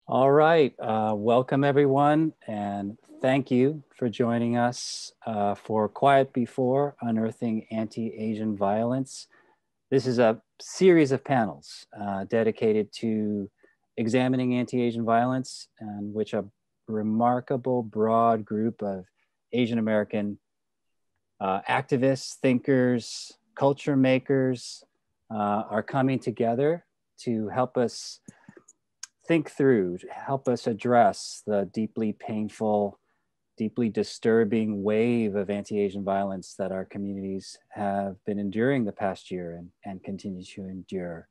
All right, welcome everyone, and thank you for joining us for Quiet Before, Unearthing Anti-Asian Violence. This is a series of panels dedicated to examining anti-Asian violence, in which a remarkable broad group of Asian American activists, thinkers, culture makers are coming together to help us think through, help us address the deeply painful, deeply disturbing wave of anti-Asian violence that our communities have been enduring the past year and continue to endure.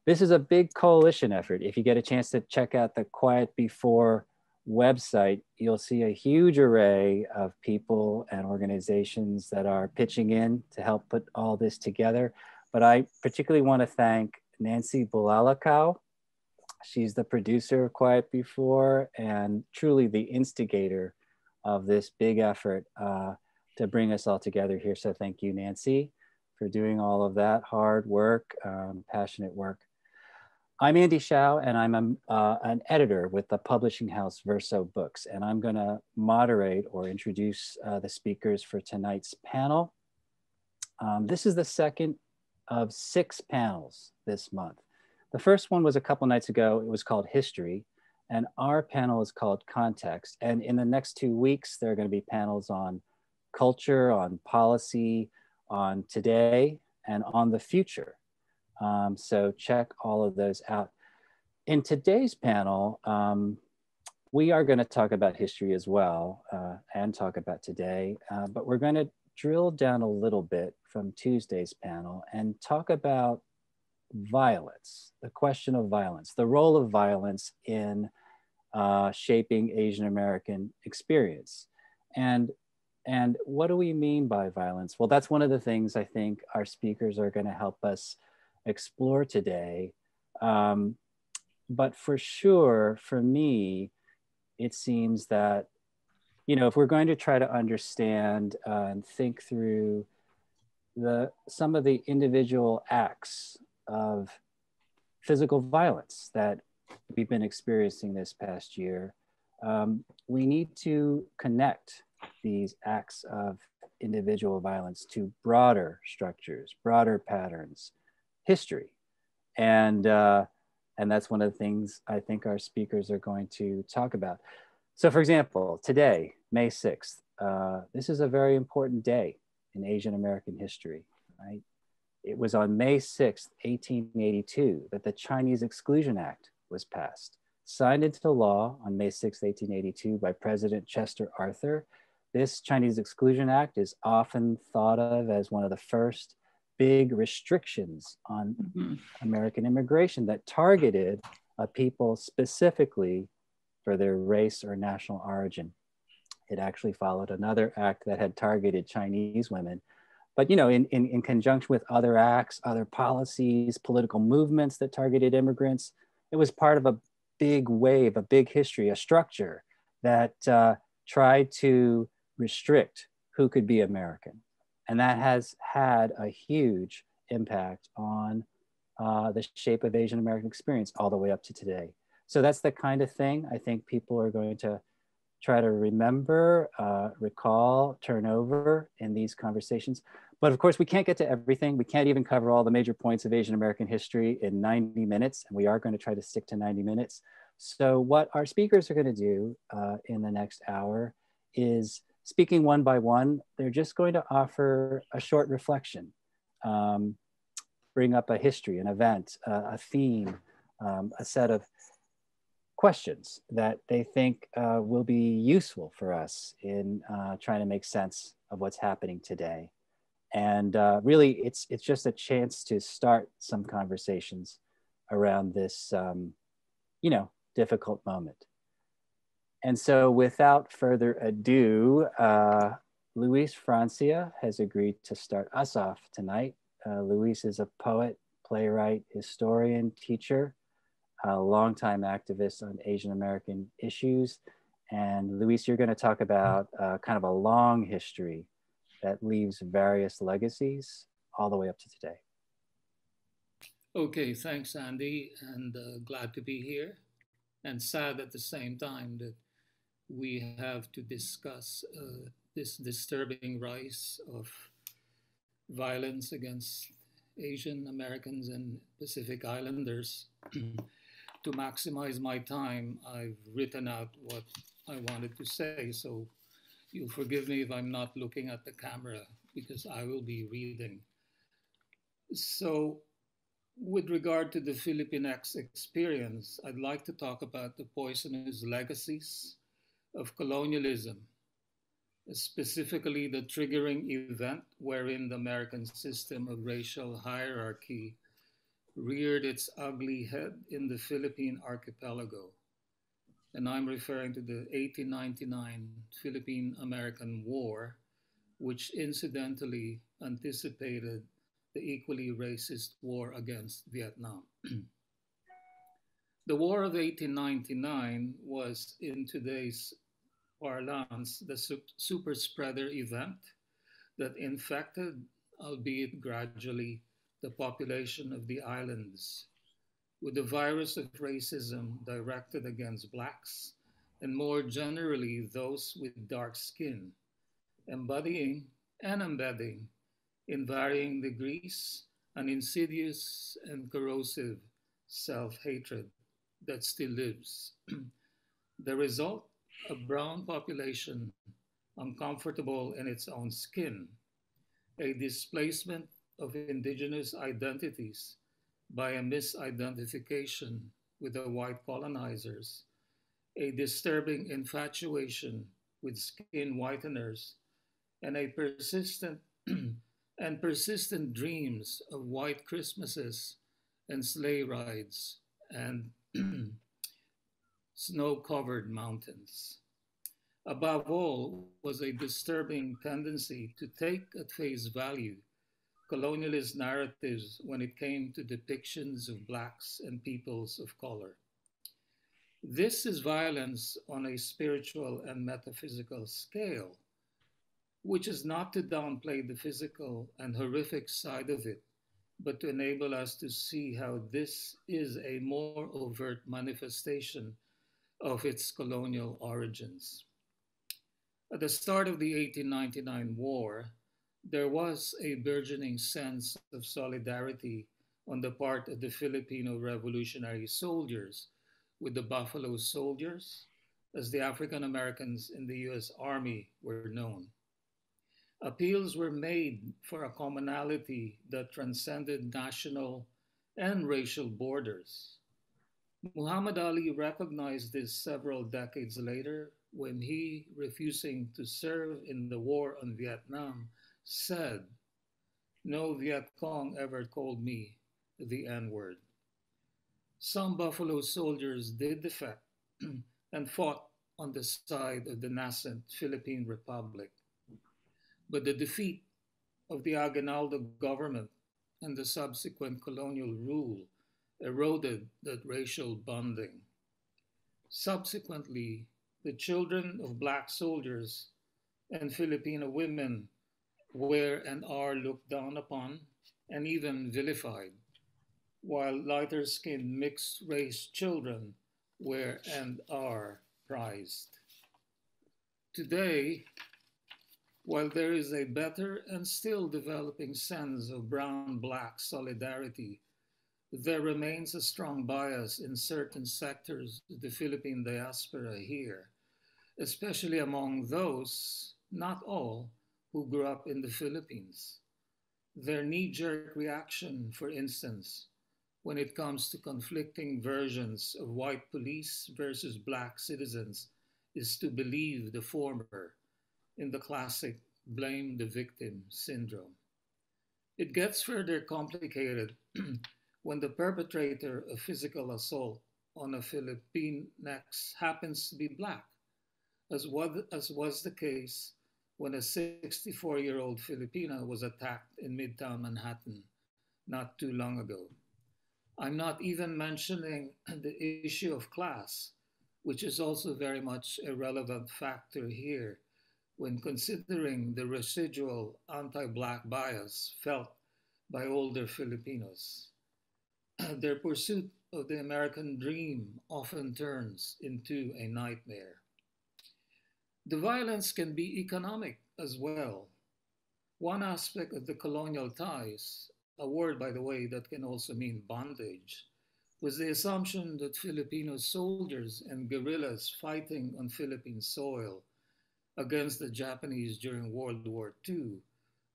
This is a big coalition effort. If you get a chance to check out the Quiet Before website, you'll see a huge array of people and organizations that are pitching in to help put all this together. But I particularly want to thank Nancy Bulalakaw. She's the producer of Quiet Before and truly the instigator of this big effort to bring us all together here. So thank you, Nancy, for doing all of that hard work, passionate work. I'm Andy Shao, and I'm an editor with the publishing house Verso Books, and I'm going to moderate or introduce the speakers for tonight's panel. This is the second of 6 panels this month. The first one was a couple nights ago. It was called History, and our panel is called Context. And in the next 2 weeks, there are going to be panels on culture, on policy, on today, and on the future. So check all of those out. In today's panel, we are going to talk about history as well and talk about today, but we're going to drill down a little bit from Tuesday's panel and talk about violence, the question of violence, the role of violence in shaping Asian American experience. And what do we mean by violence? Well, that's one of the things I think our speakers are going to help us explore today. But for sure, for me, it seems that, you know, if we're going to try to understand and think through some of the individual acts of physical violence that we've been experiencing this past year, we need to connect these acts of individual violence to broader structures, broader patterns, history. And that's one of the things I think our speakers are going to talk about. So for example, today, May 6th, this is a very important day in Asian American history, right? It was on May 6th, 1882, that the Chinese Exclusion Act was passed, signed into law on May 6th, 1882 by President Chester Arthur. This Chinese Exclusion Act is often thought of as one of the first big restrictions on American immigration that targeted a people specifically for their race or national origin. It actually followed another act that had targeted Chinese women. But, you know, in conjunction with other acts, other policies, political movements that targeted immigrants, it was part of a big wave, a big history, a structure that tried to restrict who could be American. And that has had a huge impact on the shape of Asian American experience all the way up to today. So that's the kind of thing I think people are going to try to remember, recall, turn over in these conversations. But of course, we can't get to everything. We can't even cover all the major points of Asian American history in 90 minutes, and we are going to try to stick to 90 minutes. So what our speakers are going to do in the next hour is, speaking one by one, they're just going to offer a short reflection, bring up a history, an event, a theme, a set of questions that they think will be useful for us in trying to make sense of what's happening today. And really, it's just a chance to start some conversations around this, you know, difficult moment. And so without further ado, Luis Francia has agreed to start us off tonight. Luis is a poet, playwright, historian, teacher, a longtime activist on Asian American issues. And Luis, you're going to talk about kind of a long history that leaves various legacies all the way up to today. Okay, thanks, Andy, and glad to be here. and sad at the same time that we have to discuss this disturbing rise of violence against Asian Americans and Pacific Islanders. To maximize my time, I've written out what I wanted to say, so you'll forgive me if I'm not looking at the camera because I will be reading. So, with regard to the Philippine experience, I'd like to talk about the poisonous legacies of colonialism, specifically the triggering event wherein the American system of racial hierarchy reared its ugly head in the Philippine archipelago. And I'm referring to the 1899 Philippine American War, which incidentally anticipated the equally racist war against Vietnam. The War of 1899 was, in today's parlance, the super spreader event that infected, albeit gradually, the population of the islands with the virus of racism directed against blacks and more generally those with dark skin, embodying and embedding in varying degrees an insidious and corrosive self hatred that still lives. The result, a brown population uncomfortable in its own skin, a displacement of indigenous identities by a misidentification with the white colonizers, a disturbing infatuation with skin whiteners, and a persistent and persistent dreams of white Christmases and sleigh rides and snow-covered mountains. Above all was a disturbing tendency to take at face value colonialist narratives when it came to depictions of blacks and peoples of color. This is violence on a spiritual and metaphysical scale, which is not to downplay the physical and horrific side of it, but to enable us to see how this is a more overt manifestation of its colonial origins. At the start of the 1899 war, there was a burgeoning sense of solidarity on the part of the Filipino revolutionary soldiers with the Buffalo Soldiers, as the African Americans in the US Army were known. Appeals were made for a commonality that transcended national and racial borders. Muhammad Ali recognized this several decades later when he, refusing to serve in the war on Vietnam, said, "No Viet Cong ever called me the N word." Some Buffalo soldiers did defect and fought on the side of the nascent Philippine Republic. But the defeat of the Aguinaldo government and the subsequent colonial rule eroded that racial bonding. Subsequently, the children of Black soldiers and Filipino women were and are looked down upon and even vilified, while lighter skinned mixed race children were and are prized. Today, while there is a better and still developing sense of brown black solidarity, there remains a strong bias in certain sectors of the Philippine diaspora here, especially among those, not all, who grew up in the Philippines. Their knee-jerk reaction, for instance, when it comes to conflicting versions of white police versus black citizens, is to believe the former in the classic blame the victim syndrome. It gets further complicated when the perpetrator of physical assault on a Filipinx happens to be black, as was the case when a 64-year-old Filipina was attacked in Midtown Manhattan not too long ago. I'm not even mentioning the issue of class, which is also very much a relevant factor here when considering the residual anti-Black bias felt by older Filipinos. Their pursuit of the American dream often turns into a nightmare. The violence can be economic as well. One aspect of the colonial ties, a word, by the way, that can also mean bondage, was the assumption that Filipino soldiers and guerrillas fighting on Philippine soil against the Japanese during World War II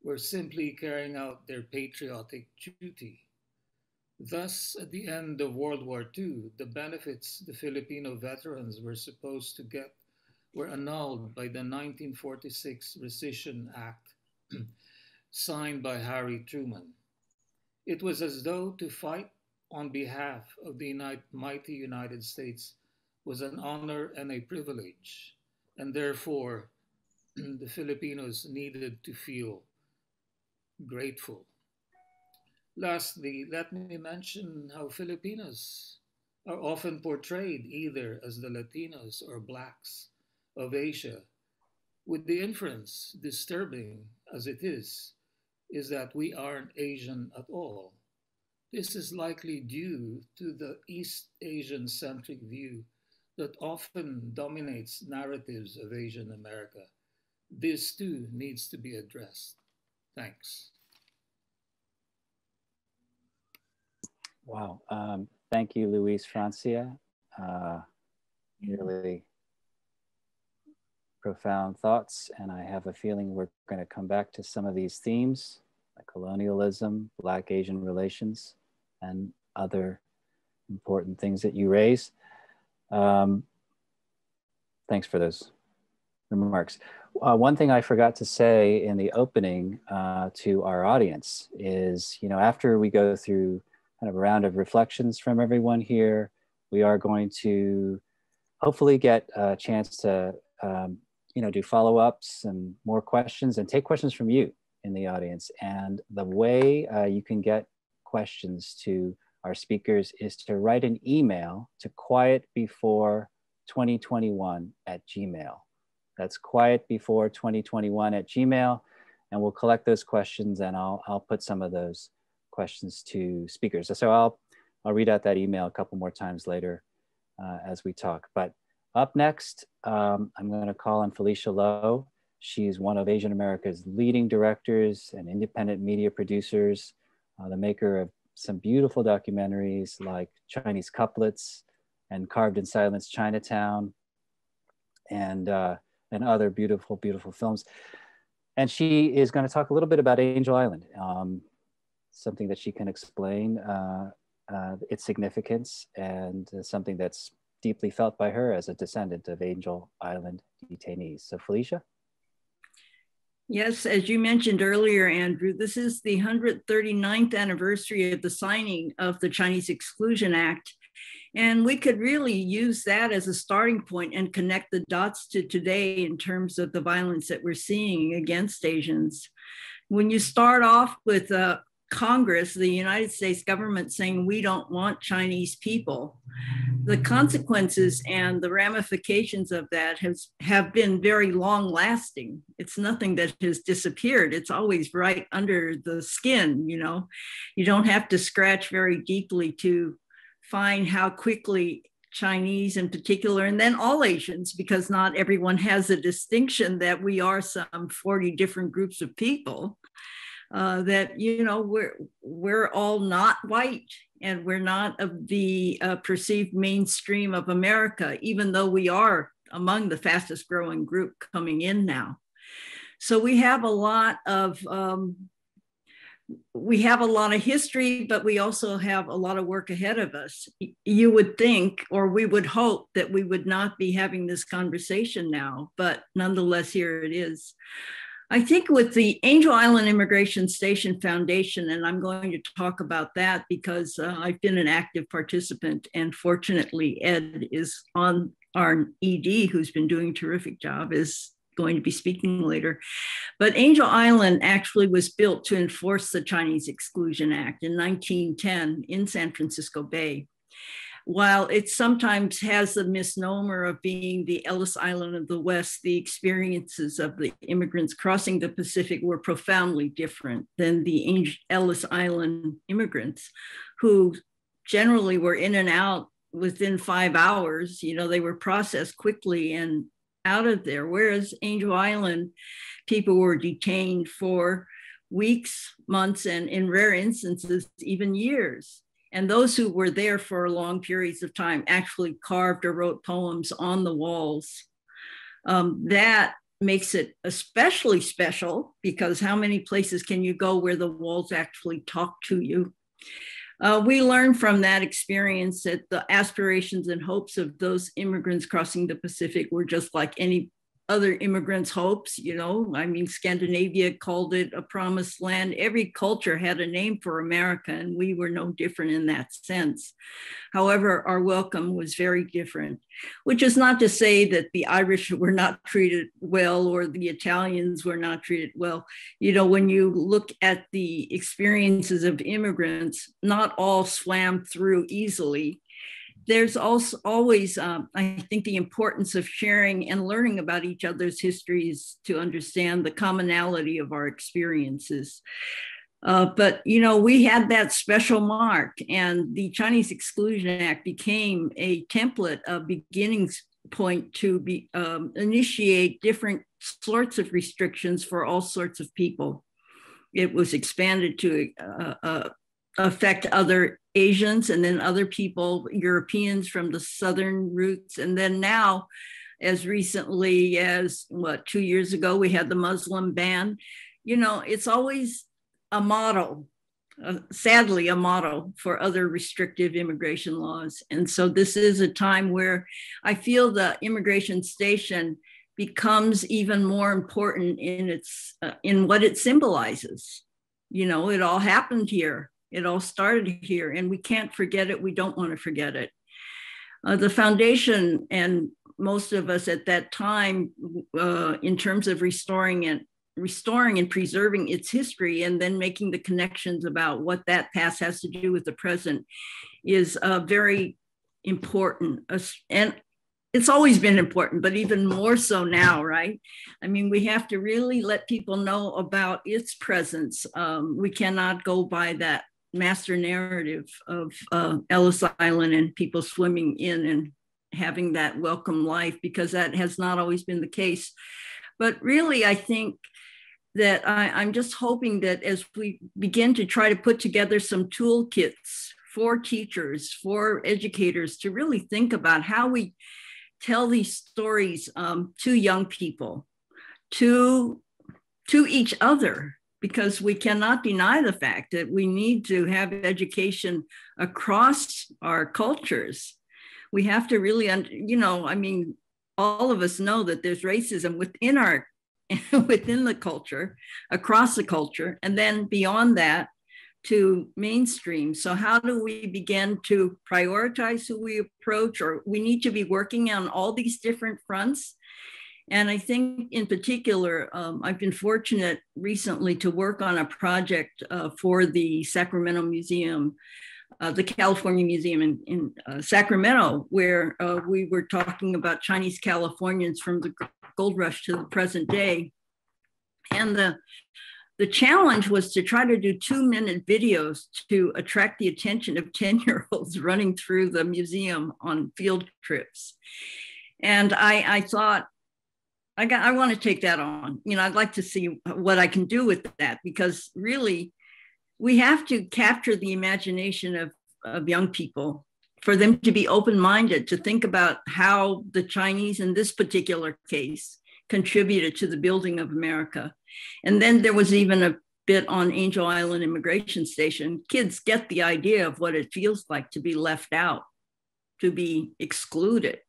were simply carrying out their patriotic duty. Thus, at the end of World War II, the benefits the Filipino veterans were supposed to get were annulled by the 1946 Rescission Act signed by Harry Truman. It was as though to fight on behalf of the mighty United States was an honor and a privilege, and therefore the Filipinos needed to feel grateful. Lastly, let me mention how Filipinos are often portrayed either as the Latinos or Blacks of Asia, with the inference, disturbing as it is that we aren't Asian at all. This is likely due to the East Asian centric view that often dominates narratives of Asian America. This too needs to be addressed. Thanks. Wow. Thank you, Luis Francia. Really profound thoughts. And I have a feeling we're going to come back to some of these themes, like colonialism, Black Asian relations, and other important things that you raised. Thanks for those remarks. One thing I forgot to say in the opening to our audience is, after we go through kind of a round of reflections from everyone here, we are going to hopefully get a chance to, do follow-ups and more questions and take questions from you in the audience. And the way you can get questions to our speakers is to write an email to quietbefore2021@gmail. That's quietbefore2021@gmail, and we'll collect those questions, and I'll put some of those questions to speakers. So I'll read out that email a couple more times later as we talk. But up next, I'm going to call on Felicia Lowe. She's one of Asian America's leading directors and independent media producers, the maker of some beautiful documentaries like Chinese Couplets and Carved in Silence Chinatown, and other beautiful, beautiful films. And she is going to talk a little bit about Angel Island, something that she can explain its significance, and something that's deeply felt by her as a descendant of Angel Island detainees. So Felicia? Yes, as you mentioned earlier, Andrew, this is the 139th anniversary of the signing of the Chinese Exclusion Act. And we could really use that as a starting point and connect the dots to today in terms of the violence that we're seeing against Asians. When you start off with Congress, the United States government saying we don't want Chinese people, the consequences and the ramifications of that have been very long lasting. It's nothing that has disappeared. It's always right under the skin, You don't have to scratch very deeply to find how quickly Chinese in particular, and then all Asians, because not everyone has a distinction that we are some 40 different groups of people, that, we're all not white, and we're not of the perceived mainstream of America, even though we are among the fastest growing group coming in now. So we have a lot of history, but we also have a lot of work ahead of us. You would think, or we would hope, that we would not be having this conversation now, but nonetheless, here it is. I think with the Angel Island Immigration Station Foundation, and I'm going to talk about that because I've been an active participant, and fortunately Ed is on, our ED, who's been doing a terrific job, is going to be speaking later. But Angel Island actually was built to enforce the Chinese Exclusion Act in 1910 in San Francisco Bay. While it sometimes has the misnomer of being the Ellis Island of the West, the experiences of the immigrants crossing the Pacific were profoundly different than the Ellis Island immigrants, who generally were in and out within 5 hours. You know, they were processed quickly and out of there. Whereas Angel Island, people were detained for weeks, months, and in rare instances, even years. And those who were there for long periods of time actually carved or wrote poems on the walls. That makes it especially special, because how many places can you go where the walls actually talk to you? We learned from that experience that the aspirations and hopes of those immigrants crossing the Pacific were just like any other immigrants' hopes. You know, I mean, Scandinavia called it a promised land. Every culture had a name for America, and we were no different in that sense. However, our welcome was very different, which is not to say that the Irish were not treated well or the Italians were not treated well. You know, when you look at the experiences of immigrants, not all swam through easily. There's also always, I think, the importance of sharing and learning about each other's histories to understand the commonality of our experiences. But, you know, we had that special mark, and the Chinese Exclusion Act became a template, a beginning point to initiate different sorts of restrictions for all sorts of people. It was expanded to affect other Asians and then other people, Europeans from the southern roots. And then now, as recently as 2 years ago, we had the Muslim ban. You know, it's always a model, sadly, a model for other restrictive immigration laws. And so this is a time where I feel the immigration station becomes even more important in its in what it symbolizes. You know, it all happened here. It all started here, and we can't forget it. We don't want to forget it. The foundation and most of us at that time, in terms of restoring and preserving its history, and then making the connections about what that past has to do with the present, is very important. And it's always been important, but even more so now, right? I mean, we have to really let people know about its presence. We cannot go by that master narrative of Ellis Island and people swimming in and having that welcome life, because that has not always been the case. But really, I think that I'm just hoping that as we begin to try to put together some toolkits for teachers, for educators, to really think about how we tell these stories to young people, to each other, because we cannot deny the fact that we need to have education across our cultures. We have to really, you know, I mean, all of us know that there's racism within within the culture, across the culture, and then beyond that to mainstream. So how do we begin to prioritize who we approach? Or we need to be working on all these different fronts. And I think in particular, I've been fortunate recently to work on a project for the Sacramento Museum, the California Museum in Sacramento, where we were talking about Chinese Californians from the gold rush to the present day. And the challenge was to try to do 2-minute videos to attract the attention of 10-year-olds running through the museum on field trips. And I thought, I want to take that on. You know, I'd like to see what I can do with that, because really we have to capture the imagination of young people, for them to be open-minded, to think about how the Chinese in this particular case contributed to the building of America. And then there was even a bit on Angel Island Immigration Station. Kids get the idea of what it feels like to be left out, to be excluded.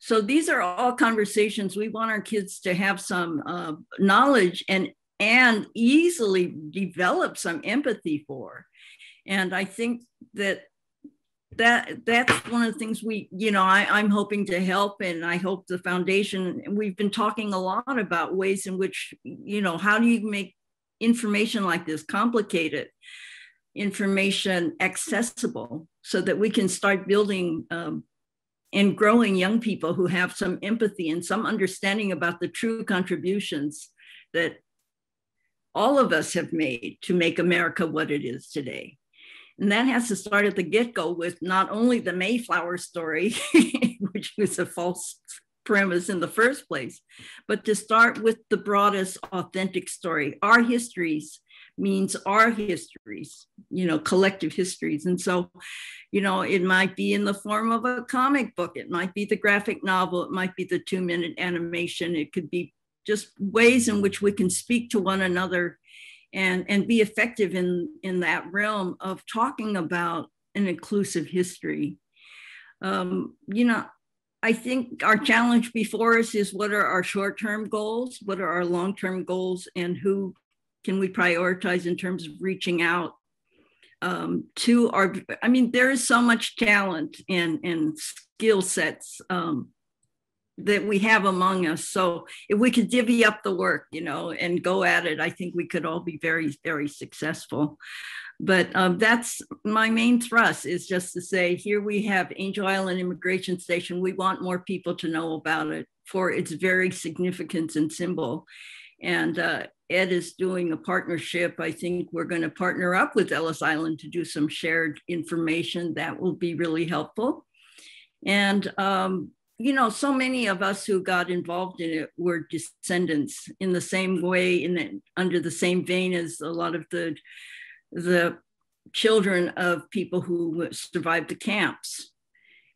So these are all conversations we want our kids to have some knowledge and easily develop some empathy for. And I think that's one of the things I'm hoping to help, and I hope the foundation, we've been talking a lot about ways in which, how do you make information like this, complicated information, accessible, so that we can start building and growing young people who have some empathy and some understanding about the true contributions that all of us have made to make America what it is today. And that has to start at the get-go with not only the Mayflower story, which was a false premise in the first place, but to start with the broadest authentic story. Our histories means our histories, you know, collective histories. And so, you know, it might be in the form of a comic book, it might be the graphic novel, it might be the 2-minute animation, it could be just ways in which we can speak to one another and be effective in that realm of talking about an inclusive history. You know, I think our challenge before us is, what are our short-term goals? What are our long-term goals? And who can we prioritize in terms of reaching out to our, I mean, there is so much talent and skill sets that we have among us. So if we could divvy up the work, you know, and go at it, I think we could all be very, very successful. But that's my main thrust, is just to say, here we have Angel Island Immigration Station. We want more people to know about it for its very significance and symbol. And Ed is doing a partnership. I think we're going to partner up with Ellis Island to do some shared information that will be really helpful. And you know, so many of us who got involved in it were descendants in the same way, under the same vein as a lot of the children of people who survived the camps.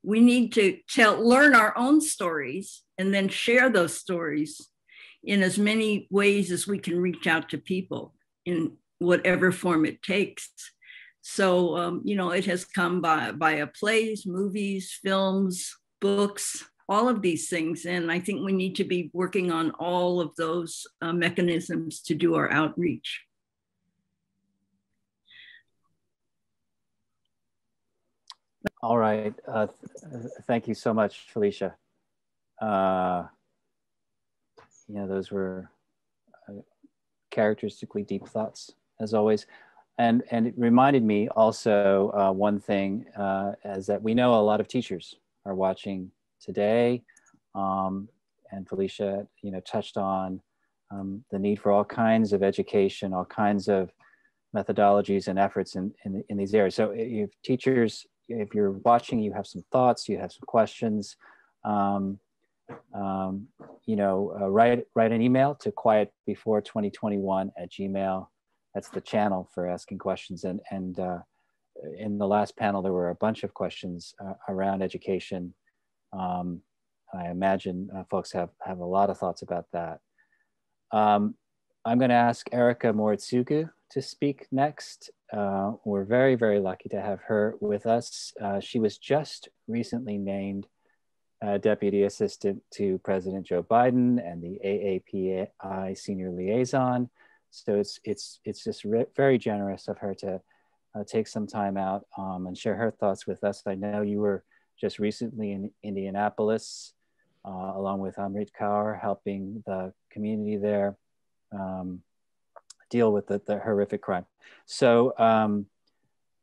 We need to learn our own stories and then share those stories in as many ways as we can reach out to people in whatever form it takes. So, you know, it has come via plays, movies, films, books, all of these things. And I think we need to be working on all of those mechanisms to do our outreach. All right. Thank you so much, Felicia. You know, those were characteristically deep thoughts, as always. And it reminded me also one thing, is that we know a lot of teachers are watching today. And Felicia, you know, touched on the need for all kinds of education, all kinds of methodologies and efforts in these areas. So if teachers, if you're watching, you have some thoughts, you have some questions, you know, write an email to quietbefore2021@gmail.com. That's the channel for asking questions. And in the last panel, there were a bunch of questions around education. I imagine folks have a lot of thoughts about that. I'm going to ask Erika Moritsugu to speak next. We're very, very lucky to have her with us. She was just recently named Deputy Assistant to President Joe Biden and the AAPI Senior Liaison. So it's just very generous of her to take some time out and share her thoughts with us. I know you were just recently in Indianapolis, along with Amrit Kaur, helping the community there deal with the horrific crime. So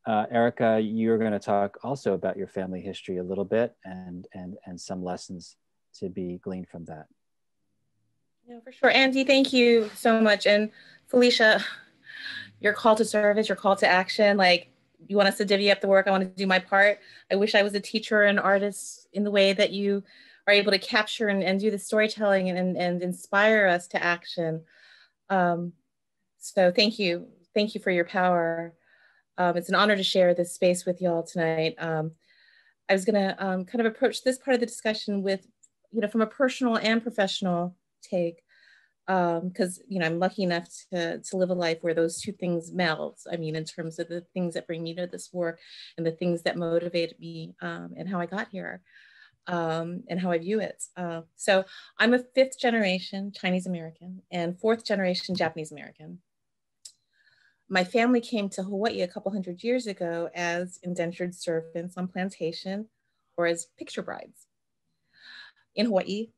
Erika, you're going to talk also about your family history a little bit and some lessons to be gleaned from that. Yeah, for sure. Andy, thank you so much. And Felicia, your call to service, your call to action, like, you want us to divvy up the work, I want to do my part. I wish I was a teacher and artist in the way that you are able to capture and do the storytelling and inspire us to action. So thank you. Thank you for your power. It's an honor to share this space with y'all tonight. I was gonna kind of approach this part of the discussion with, you know, from a personal and professional take, because, you know, I'm lucky enough to live a life where those two things meld. I mean, in terms of the things that bring me to this work and the things that motivated me and how I got here and how I view it. So I'm a 5th generation Chinese American and 4th generation Japanese American. My family came to Hawaii a couple hundred years ago as indentured servants on plantation or as picture brides. In Hawaii,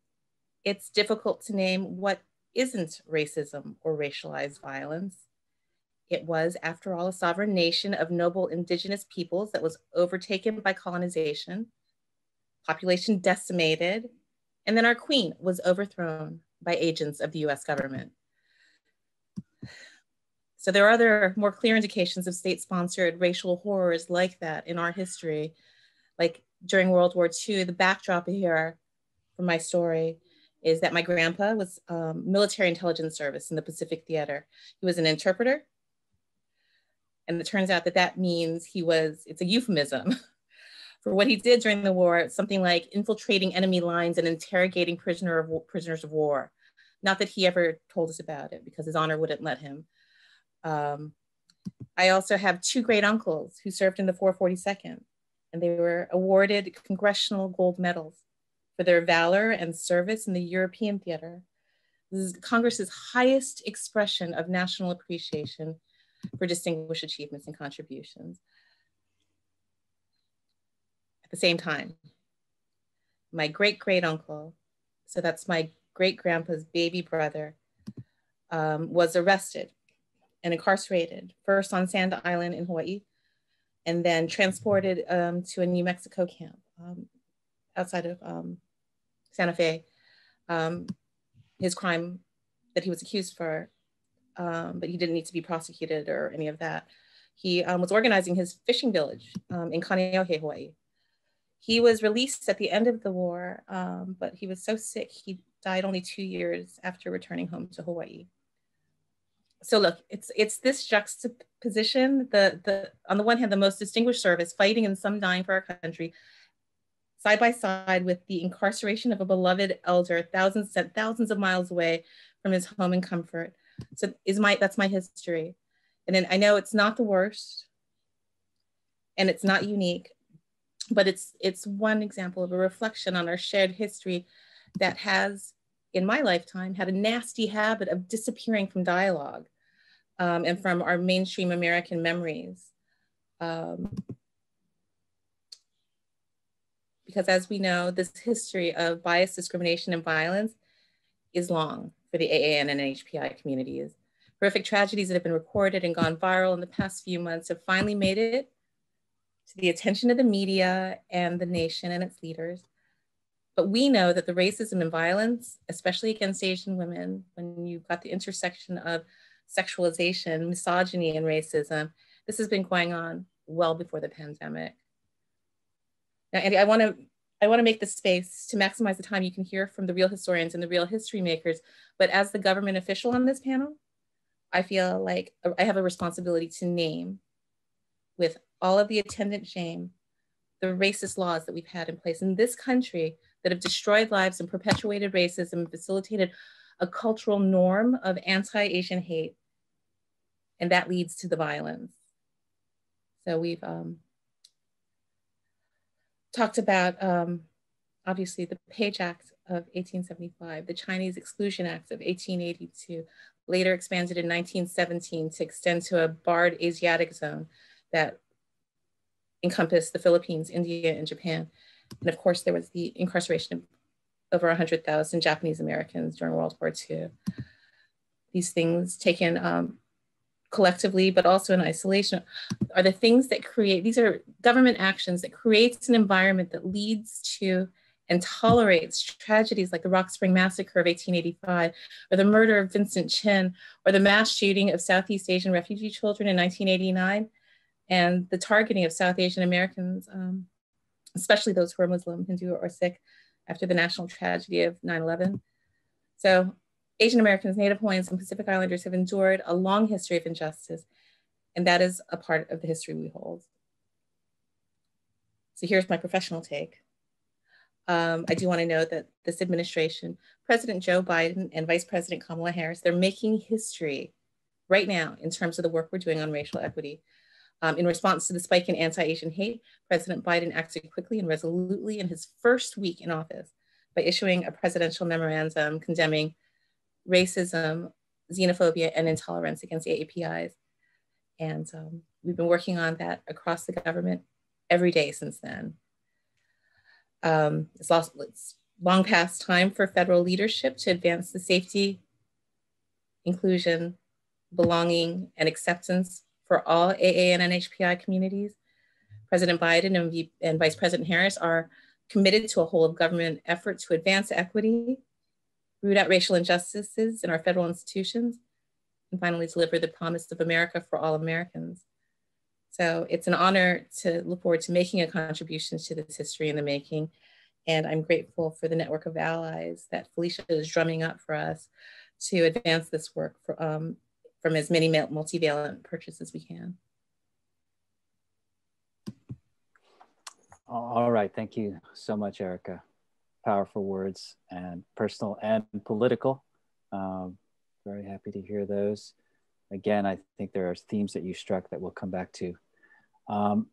it's difficult to name what isn't racism or racialized violence. It was, after all, a sovereign nation of noble indigenous peoples that was overtaken by colonization, population decimated, and then our queen was overthrown by agents of the US government. So there are other more clear indications of state-sponsored racial horrors like that in our history. Like during World War II, the backdrop here for my story is that my grandpa was military intelligence service in the Pacific Theater. He was an interpreter. And it turns out that that means it's a euphemism for what he did during the war, something like infiltrating enemy lines and interrogating prisoners of war. Not that he ever told us about it because his honor wouldn't let him. I also have two great uncles who served in the 442nd, and they were awarded congressional gold medals for their valor and service in the European theater. This is Congress's highest expression of national appreciation for distinguished achievements and contributions. At the same time, my great-great-uncle, so that's my great-grandpa's baby brother, was arrested and incarcerated, first on Sand Island in Hawaii, and then transported to a New Mexico camp outside of Santa Fe. His crime that he was accused for, but he didn't need to be prosecuted or any of that. He was organizing his fishing village in Kaneohe, Hawaii. He was released at the end of the war, but he was so sick, he died only 2 years after returning home to Hawaii. So look, it's this juxtaposition, on the one hand, the most distinguished service fighting and some dying for our country, side by side with the incarceration of a beloved elder, thousands of miles away from his home and comfort. So that's my history. And then I know it's not the worst and it's not unique, but it's one example of a reflection on our shared history that has, in my lifetime, had a nasty habit of disappearing from dialogue and from our mainstream American memories. Because as we know, this history of bias, discrimination, and violence is long for the AAN and HPI communities. Horrific tragedies that have been recorded and gone viral in the past few months have finally made it to the attention of the media and the nation and its leaders. But we know that the racism and violence, especially against Asian women, when you've got the intersection of sexualization, misogyny, and racism, this has been going on well before the pandemic. Now, Andy, I want to make this space to maximize the time you can hear from the real historians and the real history makers. But as the government official on this panel, I feel like I have a responsibility to name, with all of the attendant shame, the racist laws that we've had in place in this country that have destroyed lives and perpetuated racism and facilitated a cultural norm of anti-Asian hate. And that leads to the violence. So we've talked about, obviously, the Page Act of 1875, the Chinese Exclusion Act of 1882, later expanded in 1917 to extend to a barred Asiatic zone that encompassed the Philippines, India, and Japan. And of course, there was the incarceration of over 100,000 Japanese Americans during World War II. These things taken collectively, but also in isolation, are the things that create, these are government actions that creates an environment that leads to and tolerates tragedies like the Rock Spring Massacre of 1885, or the murder of Vincent Chin, or the mass shooting of Southeast Asian refugee children in 1989, and the targeting of South Asian Americans, especially those who are Muslim, Hindu, or Sikh, after the national tragedy of 9/11. So Asian Americans, Native Hawaiians, and Pacific Islanders have endured a long history of injustice, and that is a part of the history we hold. So here's my professional take. I do want to note that this administration, President Joe Biden and Vice President Kamala Harris, they're making history right now in terms of the work we're doing on racial equity. In response to the spike in anti-Asian hate, President Biden acted quickly and resolutely in his first week in office by issuing a presidential memorandum condemning racism, xenophobia, and intolerance against APIs. And we've been working on that across the government every day since then. It's long past time for federal leadership to advance the safety, inclusion, belonging, and acceptance for all AAN and HPI communities. President Biden and Vice President Harris are committed to a whole of government effort to advance equity, root out racial injustices in our federal institutions, and finally deliver the promise of America for all Americans. So it's an honor to look forward to making a contribution to this history in the making. And I'm grateful for the network of allies that Felicia is drumming up for us to advance this work from as many multivalent perches as we can. All right, thank you so much, Erika. Powerful words, and personal and political. Very happy to hear those. Again, I think there are themes that you struck that we'll come back to. I'm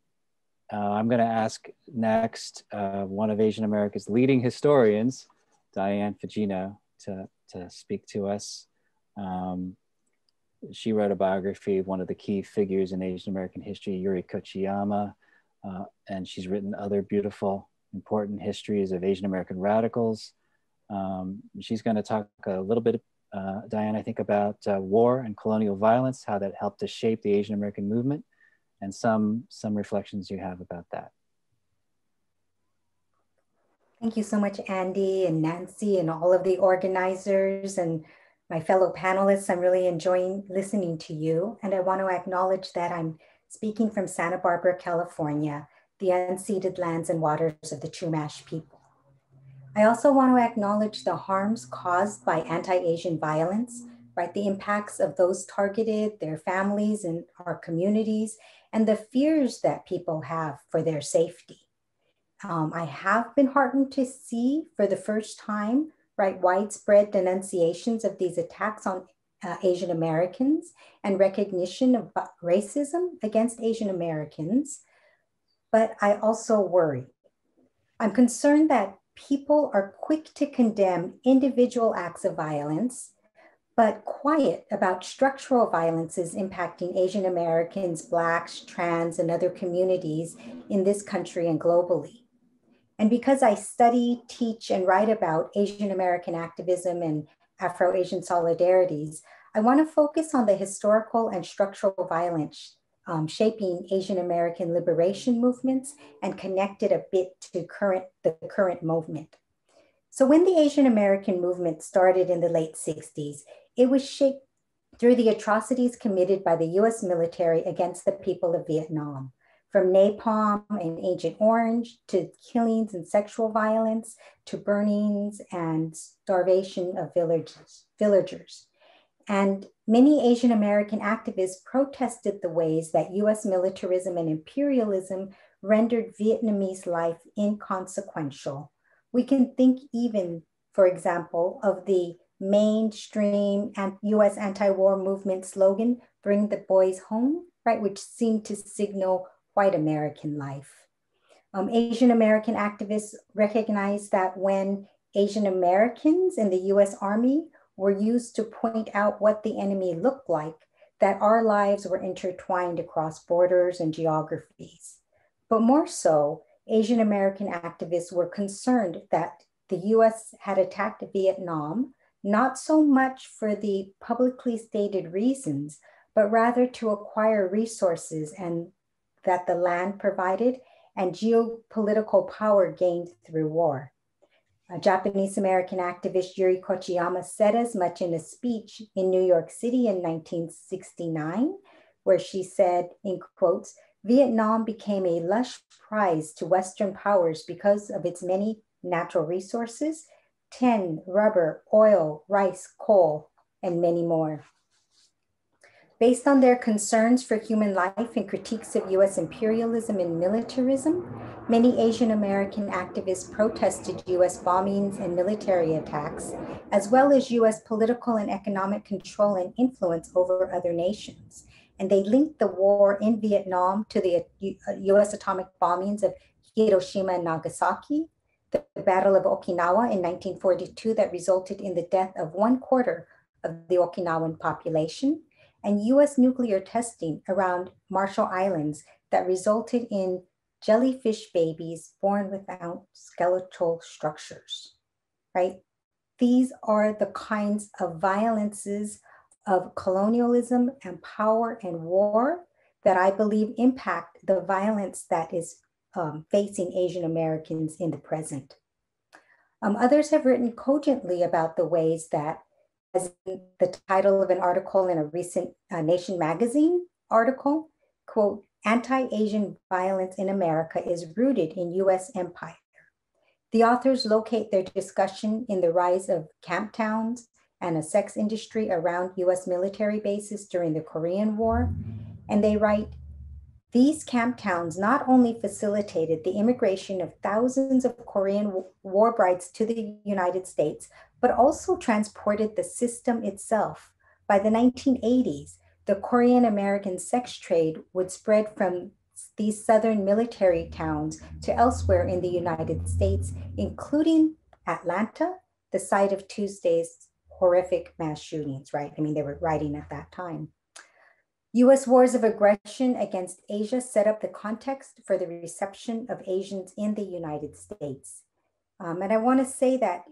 going to ask next one of Asian America's leading historians, Diane Fujino, to speak to us. She wrote a biography of one of the key figures in Asian American history, Yuri Kochiyama, and she's written other beautiful, important histories of Asian American radicals. She's going to talk a little bit, Diane, I think, about war and colonial violence, how that helped to shape the Asian American movement, and some reflections you have about that. Thank you so much, Andy and Nancy and all of the organizers and my fellow panelists. I'm really enjoying listening to you. And I want to acknowledge that I'm speaking from Santa Barbara, California, the unceded lands and waters of the Chumash people. I also want to acknowledge the harms caused by anti-Asian violence, right? The impacts of those targeted, their families and our communities, and the fears that people have for their safety. I have been heartened to see for the first time, right, widespread denunciations of these attacks on Asian Americans and recognition of racism against Asian Americans. But I also worry. I'm concerned that people are quick to condemn individual acts of violence, but quiet about structural violences impacting Asian Americans, Blacks, trans, and other communities in this country and globally. And because I study, teach, and write about Asian American activism and Afro-Asian solidarities, I want to focus on the historical and structural violence shaping Asian American liberation movements and connect it a bit to the current movement. So when the Asian American movement started in the late 60s, it was shaped through the atrocities committed by the US military against the people of Vietnam, from napalm and Agent Orange to killings and sexual violence to burnings and starvation of villagers. And many Asian American activists protested the ways that US militarism and imperialism rendered Vietnamese life inconsequential. We can think even, for example, of the mainstream and US anti-war movement slogan, "Bring the boys home," right, which seemed to signal white American life. Asian American activists recognized that when Asian Americans in the US Army were used to point out what the enemy looked like, that our lives were intertwined across borders and geographies. But more so, Asian American activists were concerned that the US had attacked Vietnam, not so much for the publicly stated reasons, but rather to acquire resources and that the land provided and geopolitical power gained through war. Japanese American activist Yuri Kochiyama said as much in a speech in New York City in 1969, where she said, in quotes, "Vietnam became a lush prize to Western powers because of its many natural resources, tin, rubber, oil, rice, coal, and many more." Based on their concerns for human life and critiques of US imperialism and militarism, many Asian American activists protested US bombings and military attacks, as well as US political and economic control and influence over other nations. And they linked the war in Vietnam to the US atomic bombings of Hiroshima and Nagasaki, the Battle of Okinawa in 1942 that resulted in the death of 1/4 of the Okinawan population, and US nuclear testing around Marshall Islands that resulted in jellyfish babies born without skeletal structures, right? These are the kinds of violences of colonialism and power and war that I believe impact the violence that is facing Asian Americans in the present. Others have written cogently about the ways that as in the title of an article in a recent Nation magazine article, quote, anti-Asian violence in America is rooted in US empire. The authors locate their discussion in the rise of camp towns and a sex industry around US military bases during the Korean War. And they write, these camp towns not only facilitated the immigration of thousands of Korean war brides to the United States, but also transported the system itself. By the 1980s, the Korean American sex trade would spread from these southern military towns to elsewhere in the United States, including Atlanta, the site of Tuesday's horrific mass shootings, right? I mean, they were writing at that time. US wars of aggression against Asia set up the context for the reception of Asians in the United States. And I want to say that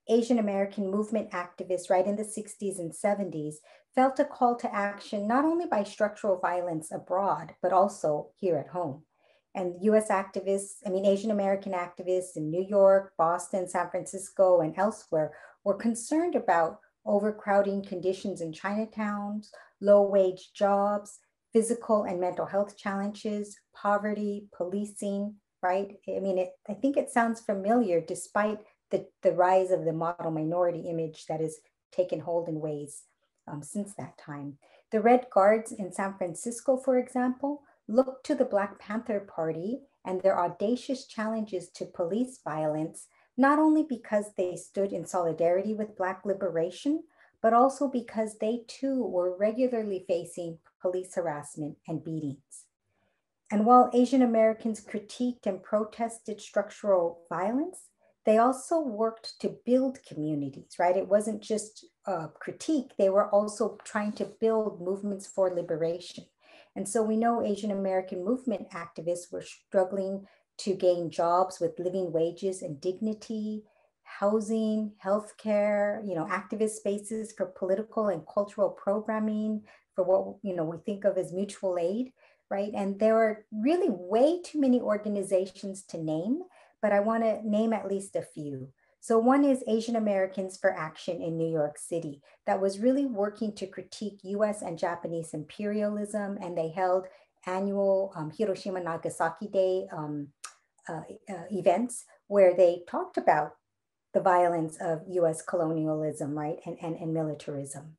Asian American movement activists right in the 60s and 70s felt a call to action, not only by structural violence abroad, but also here at home. And US activists, I mean, Asian American activists in New York, Boston, San Francisco, and elsewhere were concerned about overcrowding conditions in Chinatowns, low-wage jobs, physical and mental health challenges, poverty, policing, right? I mean, I think it sounds familiar despite the rise of the model minority image that has taken hold in ways since that time. The Red Guards in San Francisco, for example, looked to the Black Panther Party and their audacious challenges to police violence, not only because they stood in solidarity with Black liberation, but also because they too were regularly facing police harassment and beatings. And while Asian Americans critiqued and protested structural violence, they also worked to build communities, right? It wasn't just critique, they were also trying to build movements for liberation. And so we know Asian American movement activists were struggling to gain jobs with living wages and dignity, housing, healthcare, activist spaces for political and cultural programming, for what we think of as mutual aid, right? And there are really way too many organizations to name, but I want to name at least a few. So one is Asian Americans for Action in New York City, that was really working to critique US and Japanese imperialism, and they held annual Hiroshima Nagasaki Day events where they talked about the violence of US colonialism, right, and militarism.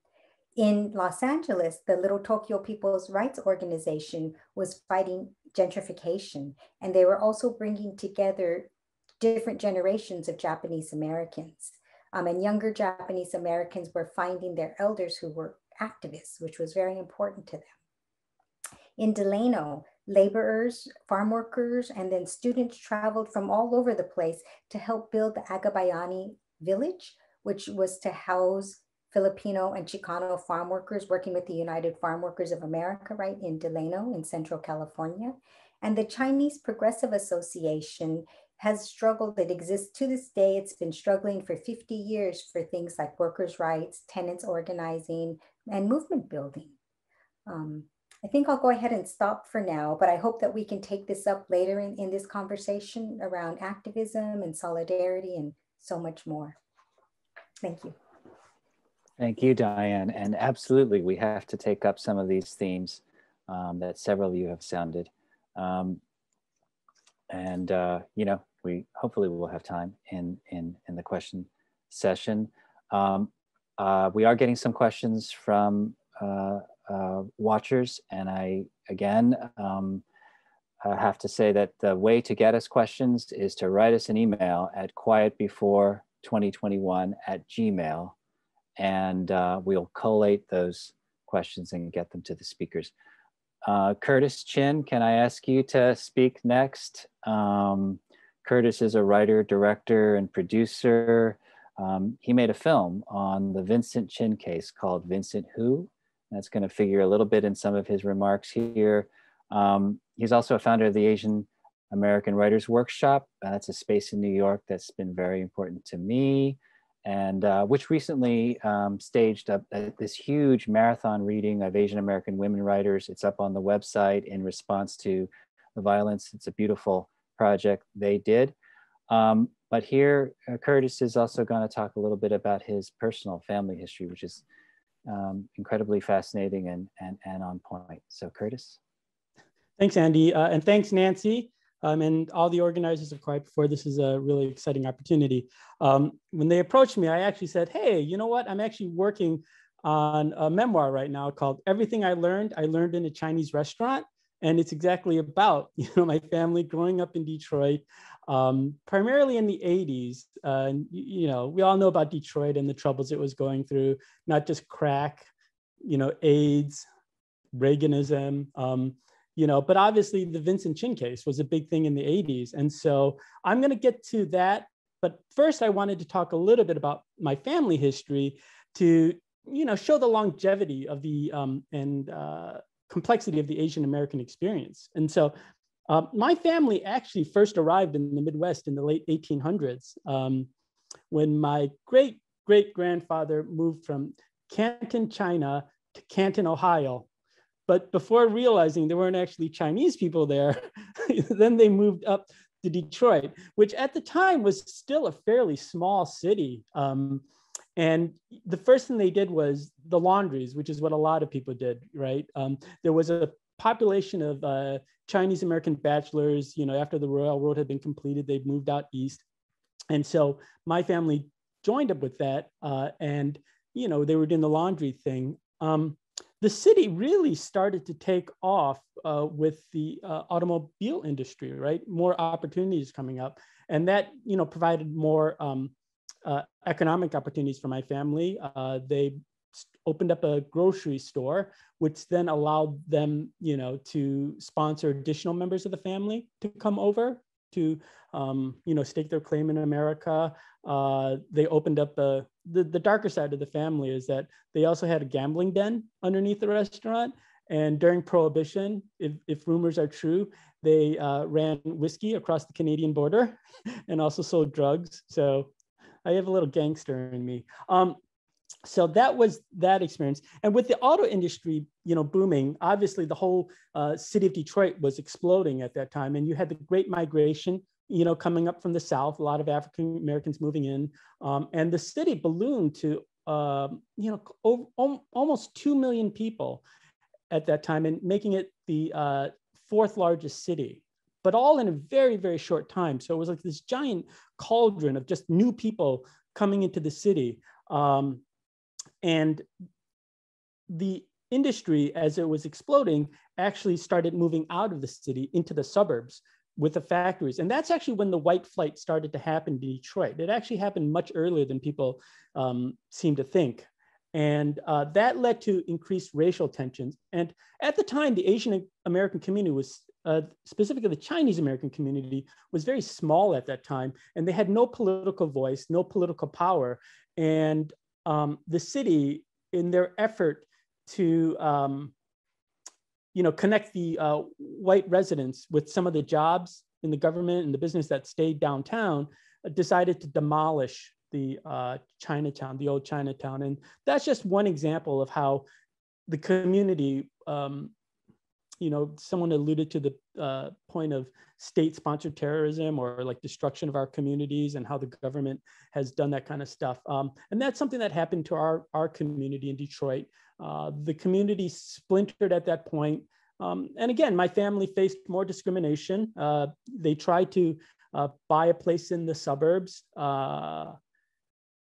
In Los Angeles, the Little Tokyo People's Rights Organization was fighting gentrification, and they were also bringing together different generations of Japanese Americans. And younger Japanese Americans were finding their elders who were activists, which was very important to them. In Delano, laborers, farm workers, and then students traveled from all over the place to help build the Agabayani village, which was to house Filipino and Chicano farm workers working with the United Farm Workers of America, right, in Delano in Central California. And the Chinese Progressive Association has struggled, it exists to this day, it's been struggling for 50 years for things like workers' rights, tenants organizing, and movement building. I think I'll go ahead and stop for now, but I hope that we can take this up later in this conversation around activism and solidarity and so much more. Thank you. Thank you, Diane. And absolutely, we have to take up some of these themes that several of you have sounded. We hopefully will have time in the question session. We are getting some questions from watchers, and I have to say that the way to get us questions is to write us an email at quietbefore2021@gmail.com, and we'll collate those questions and get them to the speakers. Curtis Chin, can I ask you to speak next? Curtis is a writer, director, and producer. He made a film on the Vincent Chin case called Vincent Who. That's going to figure a little bit in some of his remarks here. He's also a founder of the Asian American Writers Workshop. That's a space in New York that's been very important to me, and which recently staged this huge marathon reading of Asian American women writers. It's up on the website in response to the violence. It's a beautiful project they did. But here, Curtis is also going to talk a little bit about his personal family history, which is incredibly fascinating and on point. So Curtis. Thanks, Andy. And thanks, Nancy, and all the organizers of Quiet Before. This is a really exciting opportunity. When they approached me, I actually said, hey, you know what? I'm actually working on a memoir right now called Everything I Learned in a Chinese Restaurant. And it's exactly about, my family growing up in Detroit, primarily in the 80s. We all know about Detroit and the troubles it was going through, not just crack, AIDS, Reaganism, but obviously the Vincent Chin case was a big thing in the 80s. And so I'm going to get to that. But first, I wanted to talk a little bit about my family history to, show the longevity of the complexity of the Asian American experience. And so my family actually first arrived in the Midwest in the late 1800s when my great-great-grandfather moved from Canton, China to Canton, Ohio. But before realizing there weren't actually Chinese people there, then they moved up to Detroit, which at the time was still a fairly small city. And the first thing they did was the laundries, which is what a lot of people did, right? There was a population of Chinese American bachelors, after the railroad had been completed, they moved out east. And so my family joined up with that. And they were doing the laundry thing. The city really started to take off with the automobile industry, right? More opportunities coming up. And that, provided more economic opportunities for my family. They opened up a grocery store, which then allowed them, to sponsor additional members of the family to come over to, stake their claim in America. They opened up the darker side of the family is that they also had a gambling den underneath the restaurant. And during Prohibition, if rumors are true, they ran whiskey across the Canadian border and also sold drugs. So I have a little gangster in me. So that was that experience. And with the auto industry, booming, obviously the whole city of Detroit was exploding at that time. And you had the Great Migration, coming up from the South, a lot of African Americans moving in. And the city ballooned to, almost 2 million people at that time and making it the fourth largest city, but all in a very, very short time. So it was like this giant cauldron of just new people coming into the city. And the industry, as it was exploding, actually started moving out of the city into the suburbs with the factories. And that's actually when the white flight started to happen in Detroit. It actually happened much earlier than people seem to think. And that led to increased racial tensions. And at the time, the Asian American community was, specifically the Chinese American community, was very small at that time. And they had no political voice, no political power. And the city, in their effort to connect the white residents with some of the jobs in the government and the business that stayed downtown, decided to demolish the Chinatown, the old Chinatown. And that's just one example of how the community, someone alluded to the point of state-sponsored terrorism or like destruction of our communities and how the government has done that kind of stuff. And that's something that happened to our community in Detroit. The community splintered at that point. And again, my family faced more discrimination. They tried to buy a place in the suburbs.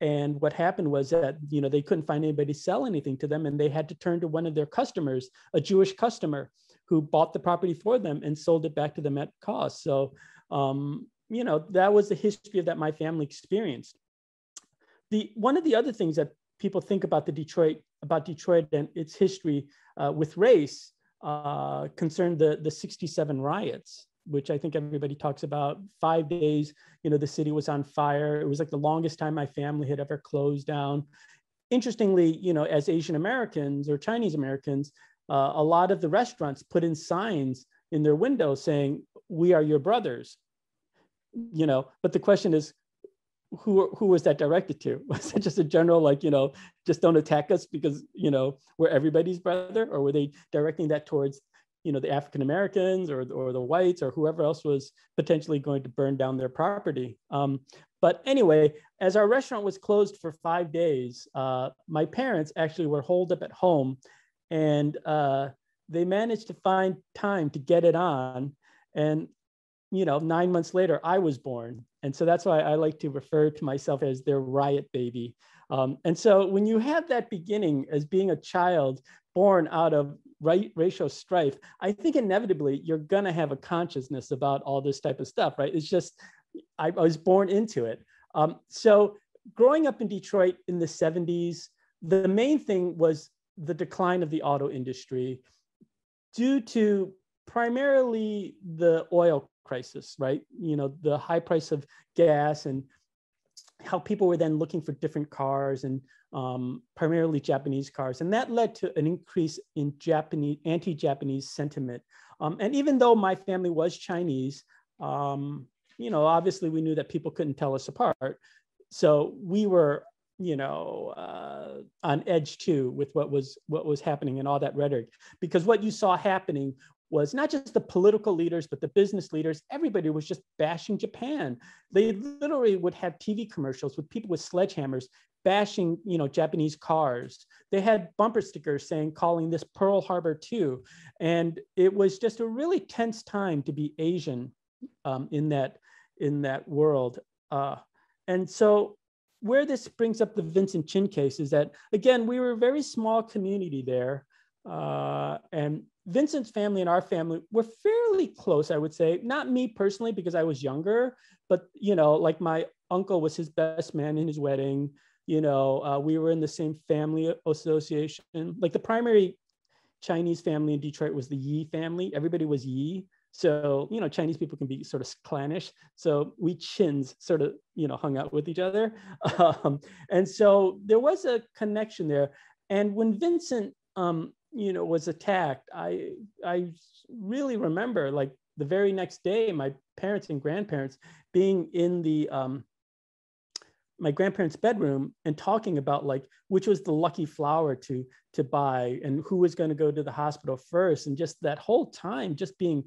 And what happened was that, they couldn't find anybody to sell anything to them. And they had to turn to one of their customers, a Jewish customer, who bought the property for them and sold it back to them at cost. So, that was the history that my family experienced. One of the other things that people think about Detroit and its history with race concerned the 67 riots, which I think everybody talks about. 5 days, the city was on fire. It was like the longest time my family had ever closed down. Interestingly, as Asian Americans or Chinese Americans, a lot of the restaurants put in signs in their windows saying, "We are your brothers." But the question is, who was that directed to? Was it just a general, just don't attack us because, we're everybody's brother? Or were they directing that towards the African Americans or the whites or whoever else was potentially going to burn down their property. But anyway, as our restaurant was closed for 5 days, my parents actually were holed up at home, and they managed to find time to get it on. And 9 months later, I was born. And so that's why I like to refer to myself as their riot baby. And so when you have that beginning as being a child born out of racial strife, I think inevitably you're going to have a consciousness about all this type of stuff, right? It's just, I was born into it. So growing up in Detroit in the 70s, the main thing was the decline of the auto industry due to primarily the oil crisis, right? The high price of gas and how people were then looking for different cars, and primarily Japanese cars. And that led to an increase in anti-Japanese sentiment. And even though my family was Chinese, obviously we knew that people couldn't tell us apart. So we were, on edge too with what was happening and all that rhetoric, because what you saw happening was not just the political leaders, but the business leaders. Everybody was just bashing Japan. They literally would have TV commercials with people with sledgehammers bashing, Japanese cars. They had bumper stickers calling this Pearl Harbor 2. And it was just a really tense time to be Asian in that world. And so where this brings up the Vincent Chin case is that, again, we were a very small community there. And Vincent's family and our family were fairly close, I would say. Not me personally, because I was younger, but, like my uncle was his best man in his wedding. We were in the same family association. Like the primary Chinese family in Detroit was the Yi family. Everybody was Yi. So, Chinese people can be sort of clannish. So we Chins sort of, hung out with each other. And so there was a connection there. And when Vincent, was attacked, I really remember, like, the very next day, my parents and grandparents being in the my grandparents' bedroom and talking about, like, which was the lucky flower to buy and who was going to go to the hospital first, and just that whole time just being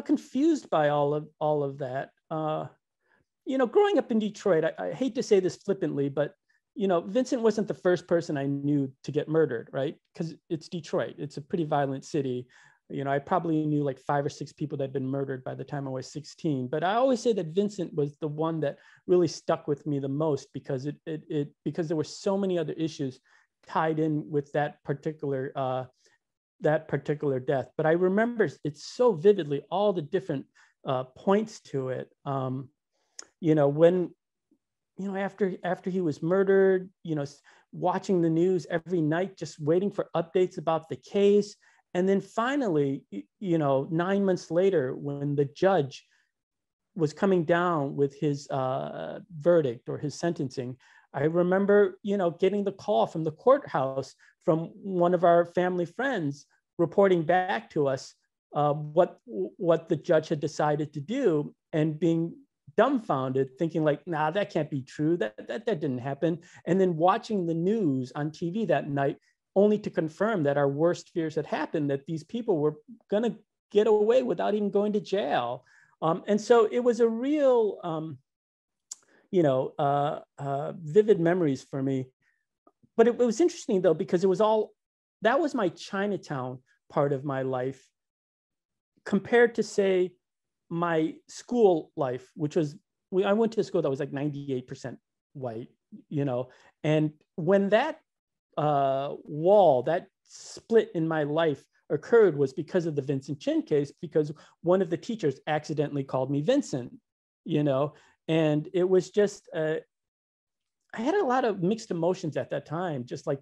confused by all of that. Growing up in Detroit, I hate to say this flippantly, but Vincent wasn't the first person I knew to get murdered, right? Because it's Detroit. It's a pretty violent city. I probably knew like 5 or 6 people that had been murdered by the time I was 16. But I always say that Vincent was the one that really stuck with me the most, because because there were so many other issues tied in with that particular death. But I remember it so vividly, all the different points to it. When after he was murdered, watching the news every night, just waiting for updates about the case. And then finally, 9 months later, when the judge was coming down with his verdict or his sentencing, I remember, getting the call from the courthouse from one of our family friends reporting back to us what the judge had decided to do, and being dumbfounded, thinking like, nah, that can't be true. That didn't happen. And then watching the news on TV that night, only to confirm that our worst fears had happened, that these people were going to get away without even going to jail. And so it was a real, vivid memories for me. But it was interesting, though, because that was my Chinatown part of my life, compared to, say, my school life, which was, I went to a school that was like 98% white, and when that wall, that split in my life occurred, was because of the Vincent Chin case, because one of the teachers accidentally called me Vincent, and it was just, I had a lot of mixed emotions at that time, just like,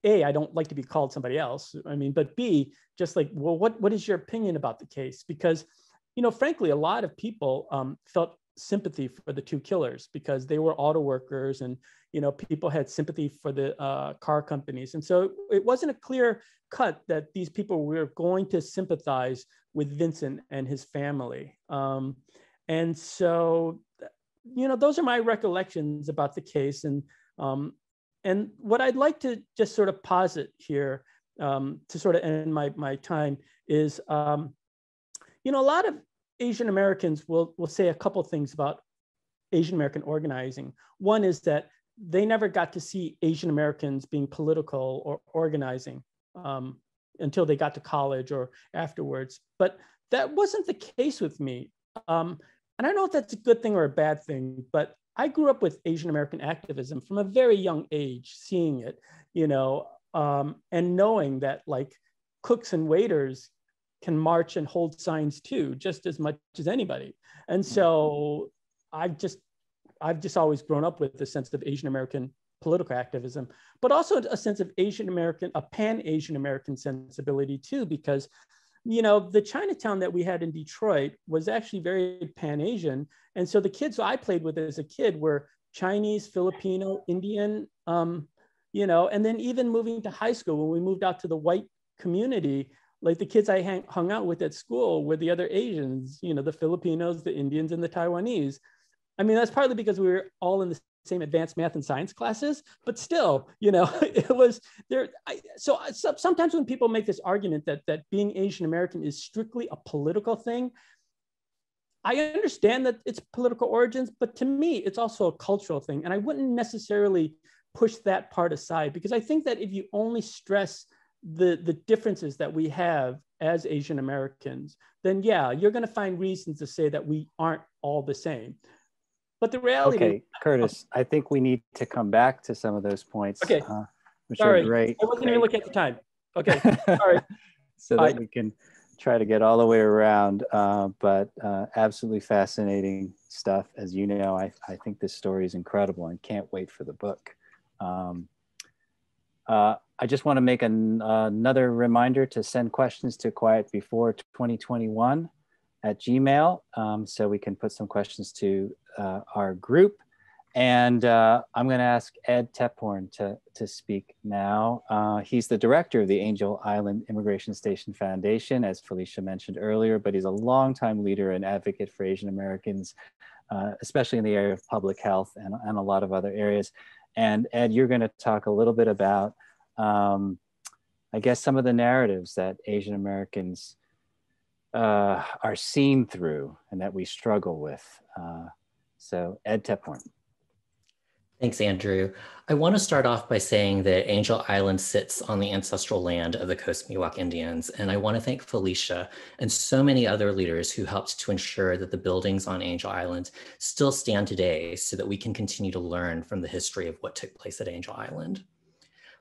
A, I don't like to be called somebody else. But B, just like, well, what is your opinion about the case? Because, frankly, a lot of people felt sympathy for the 2 killers, because they were auto workers, and, people had sympathy for the car companies. And so it wasn't a clear cut that these people were going to sympathize with Vincent and his family. And so, those are my recollections about the case. And what I'd like to just sort of posit here to sort of end my time is, you know, a lot of Asian Americans will say a couple things about Asian American organizing. One is that they never got to see Asian Americans being political or organizing until they got to college or afterwards. But that wasn't the case with me. And I don't know if that's a good thing or a bad thing, but I grew up with Asian American activism from a very young age, seeing it, you know, and knowing that like cooks and waiters can march and hold signs too, just as much as anybody. And so I've just always grown up with a sense of Asian American political activism, but also a sense of Asian American, a pan-Asian American sensibility too, because, you know, the Chinatown that we had in Detroit was actually very pan-Asian. And so the kids I played with as a kid were Chinese, Filipino, Indian, you know, and then even moving to high school, when we moved out to the white community, like the kids I hung out with at school were the other Asians, you know, the Filipinos, the Indians, and the Taiwanese. I mean, that's partly because we were all in the same advanced math and science classes, but still, you know, it was there. So sometimes when people make this argument that being Asian American is strictly a political thing, I understand that it's political origins, but to me, it's also a cultural thing. And I wouldn't necessarily push that part aside, because I think that if you only stress the differences that we have as Asian Americans, then yeah, you're going to find reasons to say that we aren't all the same. But the reality— Okay, Curtis, I think we need to come back to some of those points, okay. which Sorry, are great. I wasn't even looking at the time. Okay, sorry. So that we can try to get all the way around, but absolutely fascinating stuff. As you know, I think this story is incredible and can't wait for the book. I just want to make another reminder to send questions to quietbefore2021@gmail, so we can put some questions to our group. And I'm going to ask Ed Tepporn to speak now. He's the director of the Angel Island Immigration Station Foundation, as Felicia mentioned earlier, but he's a longtime leader and advocate for Asian Americans, especially in the area of public health and a lot of other areas. And Ed, you're going to talk a little bit about, I guess, some of the narratives that Asian Americans are seen through and that we struggle with. So Ed Tepporn. Thanks, Andrew. I want to start off by saying that Angel Island sits on the ancestral land of the Coast Miwok Indians, and I want to thank Felicia and so many other leaders who helped to ensure that the buildings on Angel Island still stand today so that we can continue to learn from the history of what took place at Angel Island.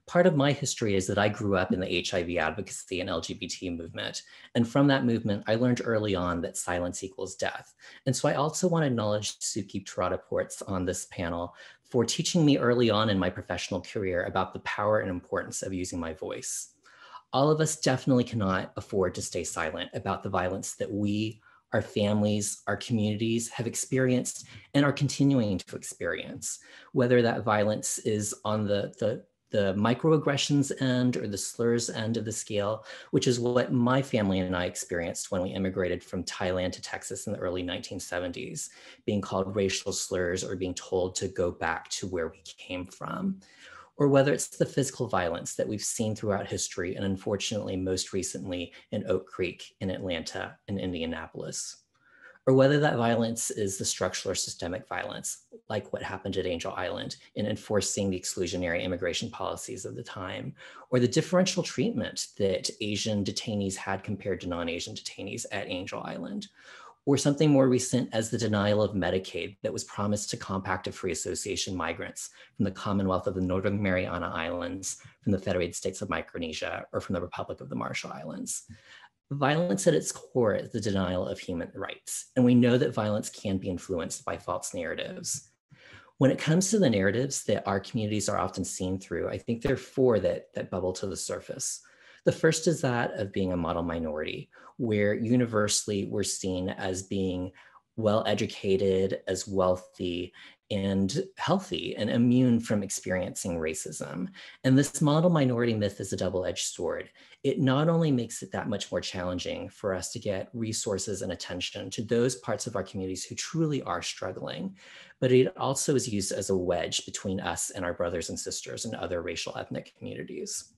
Part of my history is that I grew up in the HIV advocacy and LGBT movement. And from that movement, I learned early on that silence equals death. And so I also want to acknowledge Suki Terada on this panel for teaching me early on in my professional career about the power and importance of using my voice. All of us definitely cannot afford to stay silent about the violence that we, our families, our communities have experienced and are continuing to experience, whether that violence is on the microaggressions end or the slurs end of the scale, which is what my family and I experienced when we immigrated from Thailand to Texas in the early 1970s, being called racial slurs or being told to go back to where we came from. Or whether it's the physical violence that we've seen throughout history and unfortunately most recently in Oak Creek, in Atlanta, and Indianapolis. Or whether that violence is the structural or systemic violence, like what happened at Angel Island in enforcing the exclusionary immigration policies of the time, or the differential treatment that Asian detainees had compared to non-Asian detainees at Angel Island, or something more recent as the denial of Medicaid that was promised to Compact of Free Association migrants from the Commonwealth of the Northern Mariana Islands, from the Federated States of Micronesia, or from the Republic of the Marshall Islands. Violence at its core is the denial of human rights, and we know that violence can be influenced by false narratives. When it comes to the narratives that our communities are often seen through, I think there are four that bubble to the surface. The first is that of being a model minority, where universally we're seen as being well-educated, as wealthy, and healthy and immune from experiencing racism. And this model minority myth is a double-edged sword. It not only makes it that much more challenging for us to get resources and attention to those parts of our communities who truly are struggling, but it also is used as a wedge between us and our brothers and sisters and other racial ethnic communities.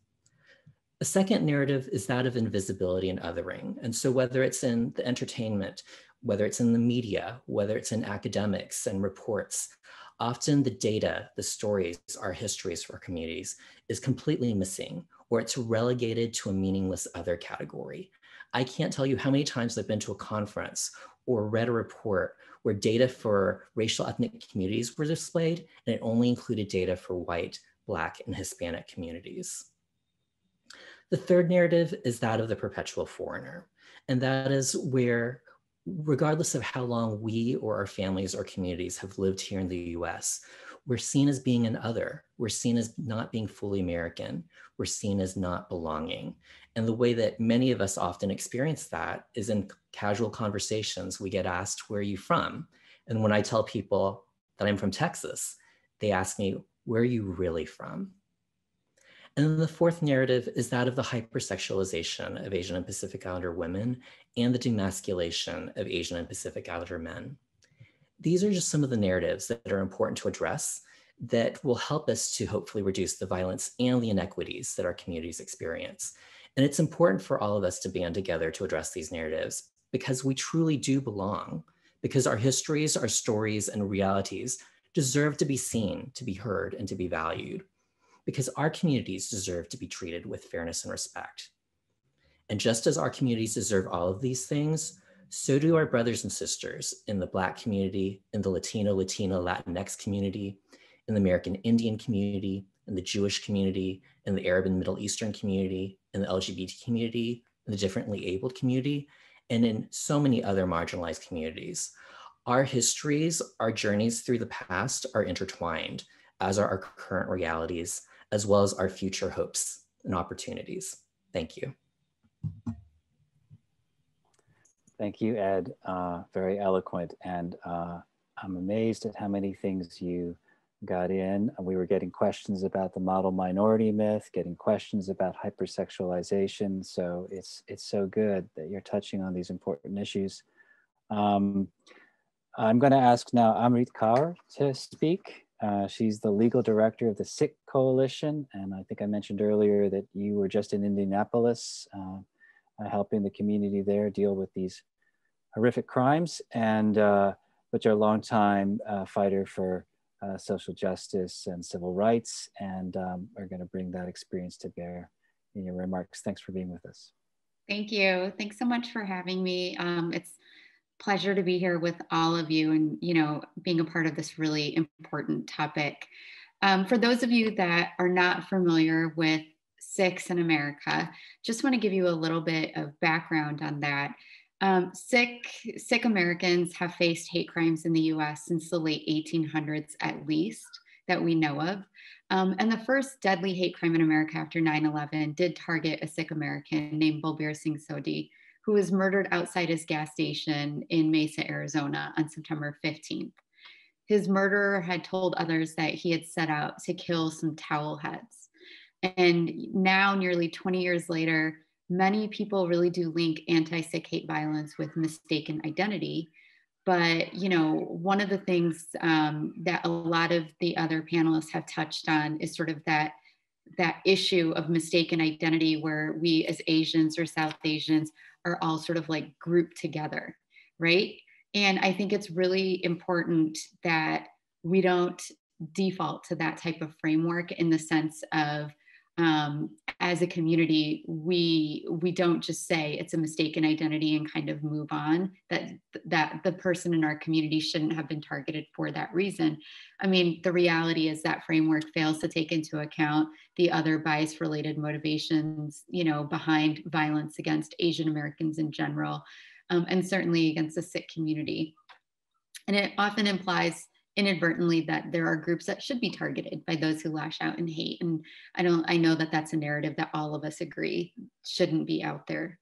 A second narrative is that of invisibility and othering. And so whether it's in the entertainment, whether it's in the media, whether it's in academics and reports, often the data, the stories, our histories for our communities is completely missing, or it's relegated to a meaningless other category. I can't tell you how many times I've been to a conference or read a report where data for racial ethnic communities were displayed, and it only included data for white, Black, and Hispanic communities. The third narrative is that of the perpetual foreigner, and that is where, regardless of how long we or our families or communities have lived here in the US, we're seen as being an other. We're seen as not being fully American. We're seen as not belonging. And the way that many of us often experience that is in casual conversations. We get asked, where are you from? And when I tell people that I'm from Texas, they ask me, where are you really from? And then the fourth narrative is that of the hypersexualization of Asian and Pacific Islander women and the demasculation of Asian and Pacific Islander men. These are just some of the narratives that are important to address that will help us to hopefully reduce the violence and the inequities that our communities experience. And it's important for all of us to band together to address these narratives because we truly do belong, because our histories, our stories, and realities deserve to be seen, to be heard, and to be valued, because our communities deserve to be treated with fairness and respect. And just as our communities deserve all of these things, so do our brothers and sisters in the Black community, in the Latino, Latina, Latinx community, in the American Indian community, in the Jewish community, in the Arab and Middle Eastern community, in the LGBT community, in the differently abled community, and in so many other marginalized communities. Our histories, our journeys through the past are intertwined, as are our current realities, as well as our future hopes and opportunities. Thank you. Thank you, Ed. Very eloquent. And I'm amazed at how many things you got in. We were getting questions about the model minority myth, getting questions about hypersexualization. So it's so good that you're touching on these important issues. I'm going to ask now Amrit Kaur to speak. She's the legal director of the Sikh Coalition. And I think I mentioned earlier that you were just in Indianapolis helping the community there deal with these horrific crimes, and but you're a longtime fighter for social justice and civil rights, and are going to bring that experience to bear in your remarks. Thanks for being with us. Thank you. Thanks so much for having me. It's a pleasure to be here with all of you and, you know, being a part of this really important topic. For those of you that are not familiar with Sikhs in America, just want to give you a little bit of background on that. Sikh Americans have faced hate crimes in the US since the late 1800s at least, that we know of. And the first deadly hate crime in America after 9/11 did target a Sikh American named Balbir Singh Sodhi, who was murdered outside his gas station in Mesa, Arizona on September 15th. His murderer had told others that he had set out to kill some towel heads. And now, nearly 20 years later, many people really do link anti-Sikh hate violence with mistaken identity. But, you know, one of the things that a lot of the other panelists have touched on is sort of that issue of mistaken identity, where we as Asians or South Asians are all sort of like grouped together, right? And I think it's really important that we don't default to that type of framework, in the sense of, as a community, we don't just say it's a mistaken identity and kind of move on, that the person in our community shouldn't have been targeted for that reason. I mean, the reality is that framework fails to take into account the other bias-related motivations, you know, behind violence against Asian Americans in general, and certainly against the Sikh community. And it often implies inadvertently that there are groups that should be targeted by those who lash out in hate. And I know that that's a narrative that all of us agree shouldn't be out there.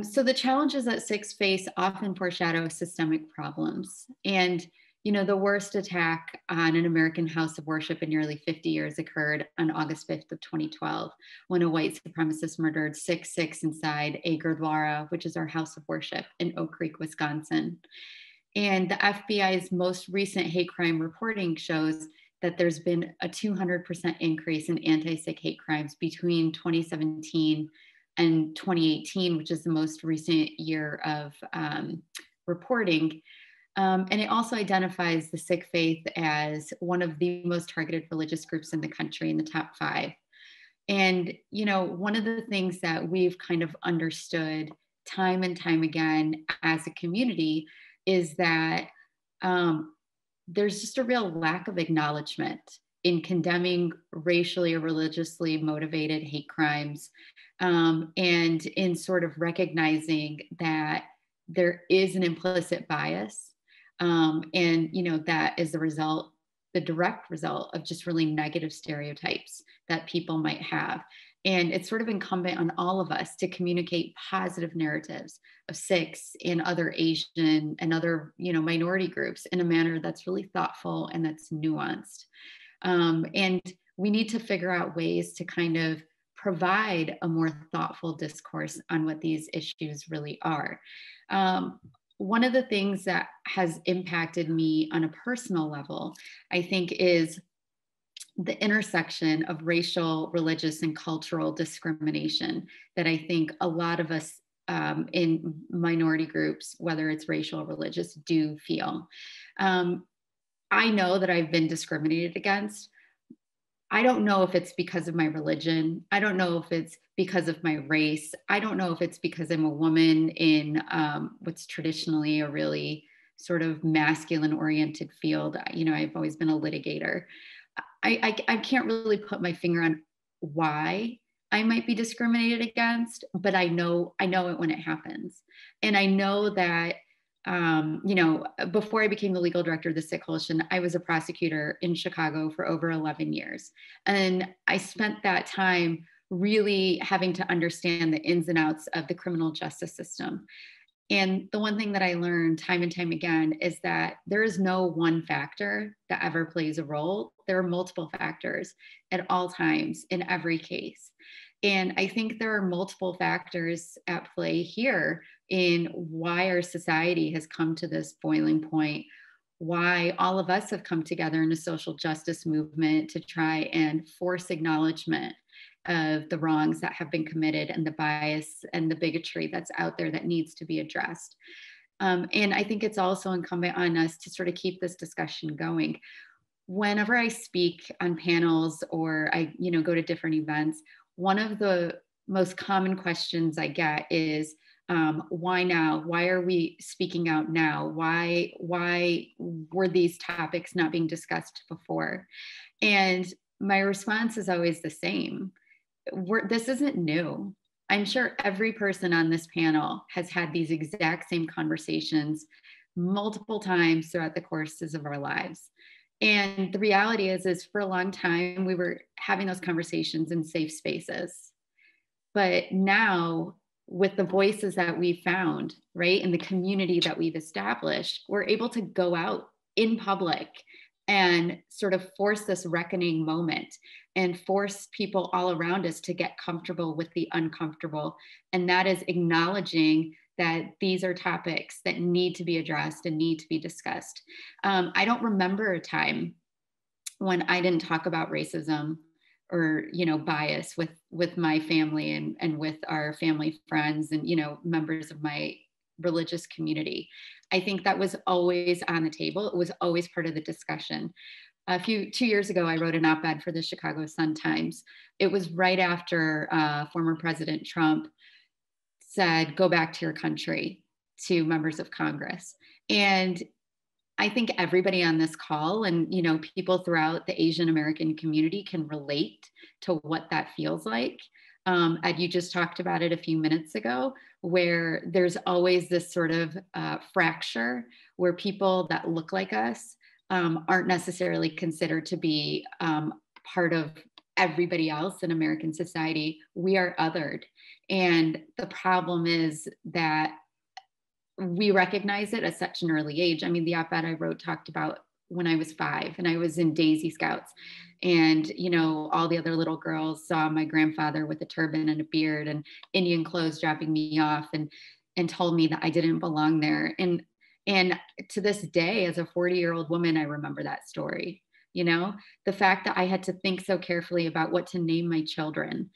So the challenges that Sikhs face often foreshadow systemic problems. And, you know, the worst attack on an American house of worship in nearly 50 years occurred on August 5th of 2012, when a white supremacist murdered 6 Sikhs inside a Gurdwara, which is our house of worship in Oak Creek, Wisconsin. And the FBI's most recent hate crime reporting shows that there's been a 200% increase in anti-Sikh hate crimes between 2017 and 2018, which is the most recent year of reporting. And it also identifies the Sikh faith as one of the most targeted religious groups in the country, in the top 5. And, you know, one of the things that we've kind of understood time and time again as a community is that there's just a real lack of acknowledgement in condemning racially or religiously motivated hate crimes, and in sort of recognizing that there is an implicit bias, and you know, that is the direct result of just really negative stereotypes that people might have. And it's sort of incumbent on all of us to communicate positive narratives of Sikhs and other Asian and other, you know, minority groups in a manner that's really thoughtful and that's nuanced. And we need to figure out ways to kind of provide a more thoughtful discourse on what these issues really are. One of the things that has impacted me on a personal level, I think, is the intersection of racial, religious, and cultural discrimination that I think a lot of us in minority groups, whether it's racial or religious, do feel. I know that I've been discriminated against. I don't know if it's because of my religion. I don't know if it's because of my race. I don't know if it's because I'm a woman in what's traditionally a really sort of masculine oriented field. You know, I've always been a litigator. I can't really put my finger on why I might be discriminated against, but I know it when it happens. And I know that, you know, before I became the legal director of the Sikh Coalition, I was a prosecutor in Chicago for over 11 years. And I spent that time really having to understand the ins and outs of the criminal justice system. And the one thing that I learned time and time again is that there is no one factor that ever plays a role. There are multiple factors at all times in every case. And I think there are multiple factors at play here in why our society has come to this boiling point, why all of us have come together in a social justice movement to try and force acknowledgement of the wrongs that have been committed and the bias and the bigotry that's out there that needs to be addressed. And I think it's also incumbent on us to sort of keep this discussion going. Whenever I speak on panels or I, you know, go to different events, one of the most common questions I get is, why now? Why are we speaking out now? Why were these topics not being discussed before? And my response is always the same. This isn't new. I'm sure every person on this panel has had these exact same conversations multiple times throughout the courses of our lives. And the reality is for a long time, we were having those conversations in safe spaces. But now, with the voices that we've found, right, and the community that we've established, we're able to go out in public and sort of force this reckoning moment and force people all around us to get comfortable with the uncomfortable. And that is acknowledging that these are topics that need to be addressed and need to be discussed. I don't remember a time when I didn't talk about racism or, you know, bias with my family and with our family friends and, you know, members of my religious community. I think that was always on the table. It was always part of the discussion. 2 years ago, I wrote an op-ed for the Chicago Sun-Times. It was right after former President Trump said, "Go back to your country," to members of Congress. And I think everybody on this call and, you know, people throughout the Asian American community can relate to what that feels like. Ed, you just talked about it a few minutes ago, where there's always this sort of fracture where people that look like us aren't necessarily considered to be part of everybody else in American society. We are othered. And the problem is that we recognize it at such an early age. I mean, the op-ed I wrote talked about when I was 5 and I was in Daisy Scouts, and, you know, all the other little girls saw my grandfather with a turban and a beard and Indian clothes dropping me off and told me that I didn't belong there. And to this day, as a 40-year-old woman, I remember that story. You know, the fact that I had to think so carefully about what to name my children.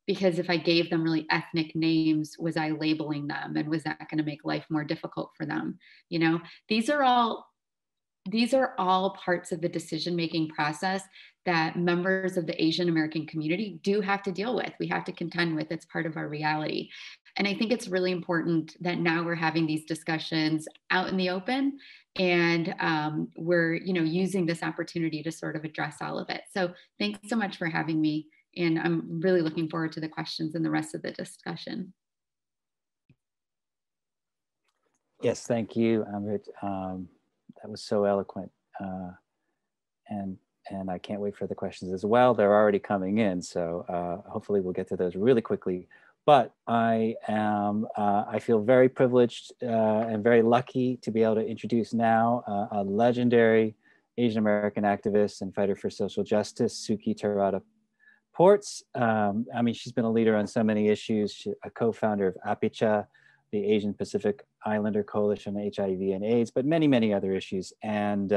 Because if I gave them really ethnic names, was I labeling them, and was that going to make life more difficult for them? You know, these are all parts of the decision-making process that members of the Asian American community do have to deal with. We have to contend with. It's part of our reality. And I think it's really important that now we're having these discussions out in the open, and we're, you know, using this opportunity to sort of address all of it. So thanks so much for having me. And I'm really looking forward to the questions and the rest of the discussion. Yes, thank you, Amrit. That was so eloquent. And I can't wait for the questions as well. They're already coming in, so hopefully we'll get to those really quickly. But I feel very privileged and very lucky to be able to introduce now a legendary Asian American activist and fighter for social justice, Suki Terada Ports. I mean, she's been a leader on so many issues. She's a co-founder of APICHA, the Asian Pacific Islander Coalition on HIV and AIDS, but many, many other issues. And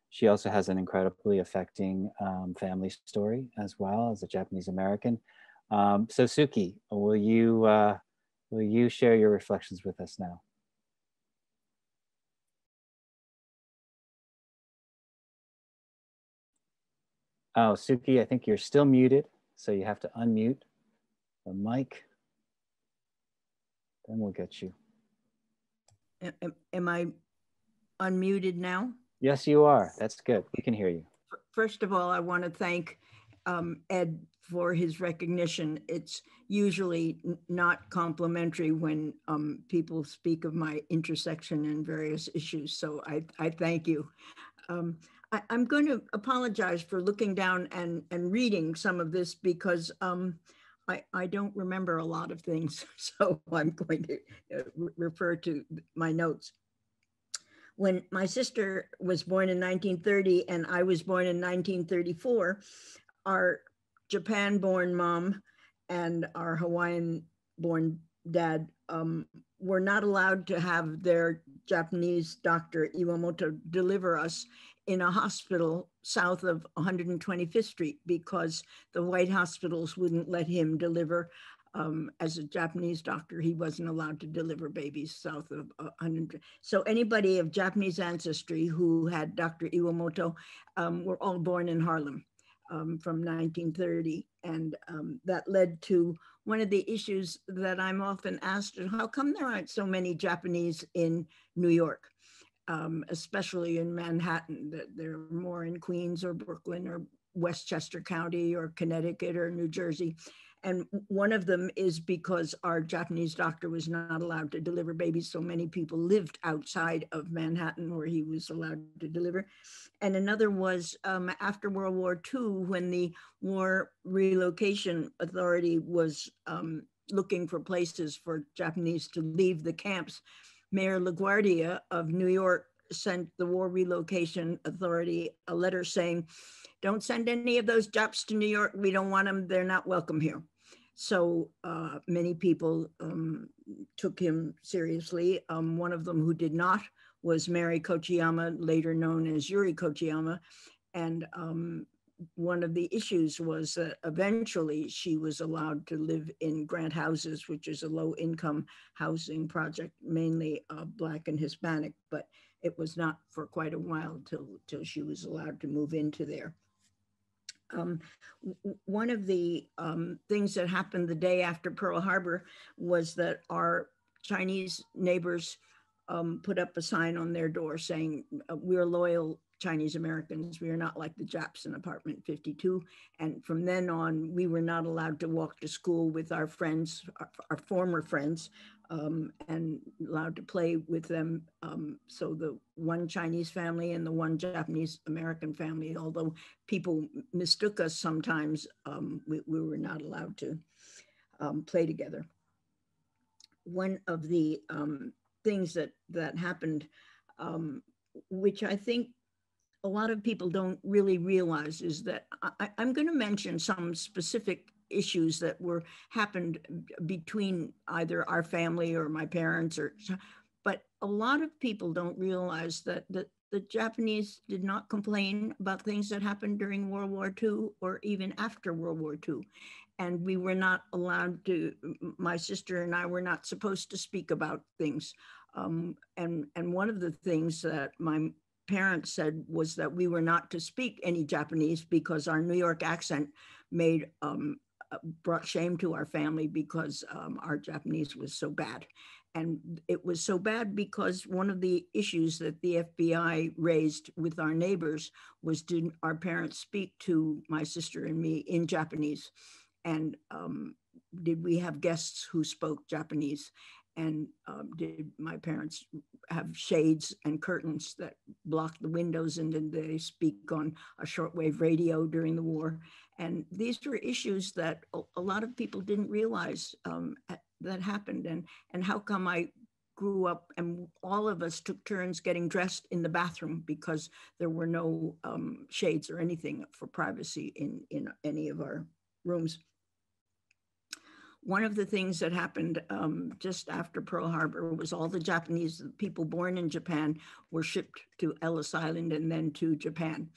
she also has an incredibly affecting family story as well as a Japanese American. So Suki, will you share your reflections with us now? Oh, Suki, I think you're still muted, so you have to unmute the mic. Then we'll get you. Am I unmuted now? Yes, you are. That's good. We can hear you. First of all, I want to thank Ed for his recognition. It's usually not complimentary when people speak of my intersection in various issues, so I thank you. I'm going to apologize for looking down and reading some of this because I don't remember a lot of things, so I'm going to refer to my notes. When my sister was born in 1930 and I was born in 1934, our Japan-born mom and our Hawaiian-born dad were not allowed to have their Japanese doctor, Iwamoto, deliver us in a hospital south of 125th Street because the white hospitals wouldn't let him deliver. As a Japanese doctor, he wasn't allowed to deliver babies south of 100. So anybody of Japanese ancestry who had Dr. Iwamoto were all born in Harlem from 1930. And that led to one of the issues that I'm often asked, how come there aren't so many Japanese in New York? Especially in Manhattan, that there are more in Queens or Brooklyn or Westchester County or Connecticut or New Jersey. And one of them is because our Japanese doctor was not allowed to deliver babies. So many people lived outside of Manhattan where he was allowed to deliver. And another was after World War II, when the War Relocation Authority was looking for places for Japanese to leave the camps, Mayor LaGuardia of New York sent the War Relocation Authority a letter saying, don't send any of those Japs to New York. We don't want them. They're not welcome here. So many people took him seriously. One of them who did not was Mary Kochiyama, later known as Yuri Kochiyama. And one of the issues was that eventually she was allowed to live in Grant Houses, which is a low-income housing project, mainly Black and Hispanic, but it was not for quite a while till she was allowed to move into there. One of the things that happened the day after Pearl Harbor was that our Chinese neighbors put up a sign on their door saying, we're loyal Chinese Americans. We are not like the Japs in apartment 52. And from then on, we were not allowed to walk to school with our friends, our former friends, and allowed to play with them. So the one Chinese family and the one Japanese American family, although people mistook us sometimes, we were not allowed to play together. One of the things that happened, which I think a lot of people don't really realize, is that I'm going to mention some specific issues that happened between either our family or my parents, but a lot of people don't realize that the Japanese did not complain about things that happened during World War II or even after World War II. And we were not allowed to, my sister and I were not supposed to speak about things. And one of the things that my parents said was that we were not to speak any Japanese because our New York accent made, brought shame to our family because our Japanese was so bad. And it was so bad because one of the issues that the FBI raised with our neighbors was, did our parents speak to my sister and me in Japanese? And did we have guests who spoke Japanese? And did my parents have shades and curtains that blocked the windows, and did they speak on a shortwave radio during the war? And these were issues that a lot of people didn't realize that happened. And how come I grew up and all of us took turns getting dressed in the bathroom because there were no shades or anything for privacy in any of our rooms. One of the things that happened just after Pearl Harbor was all the Japanese people born in Japan were shipped to Ellis Island and then to Japan.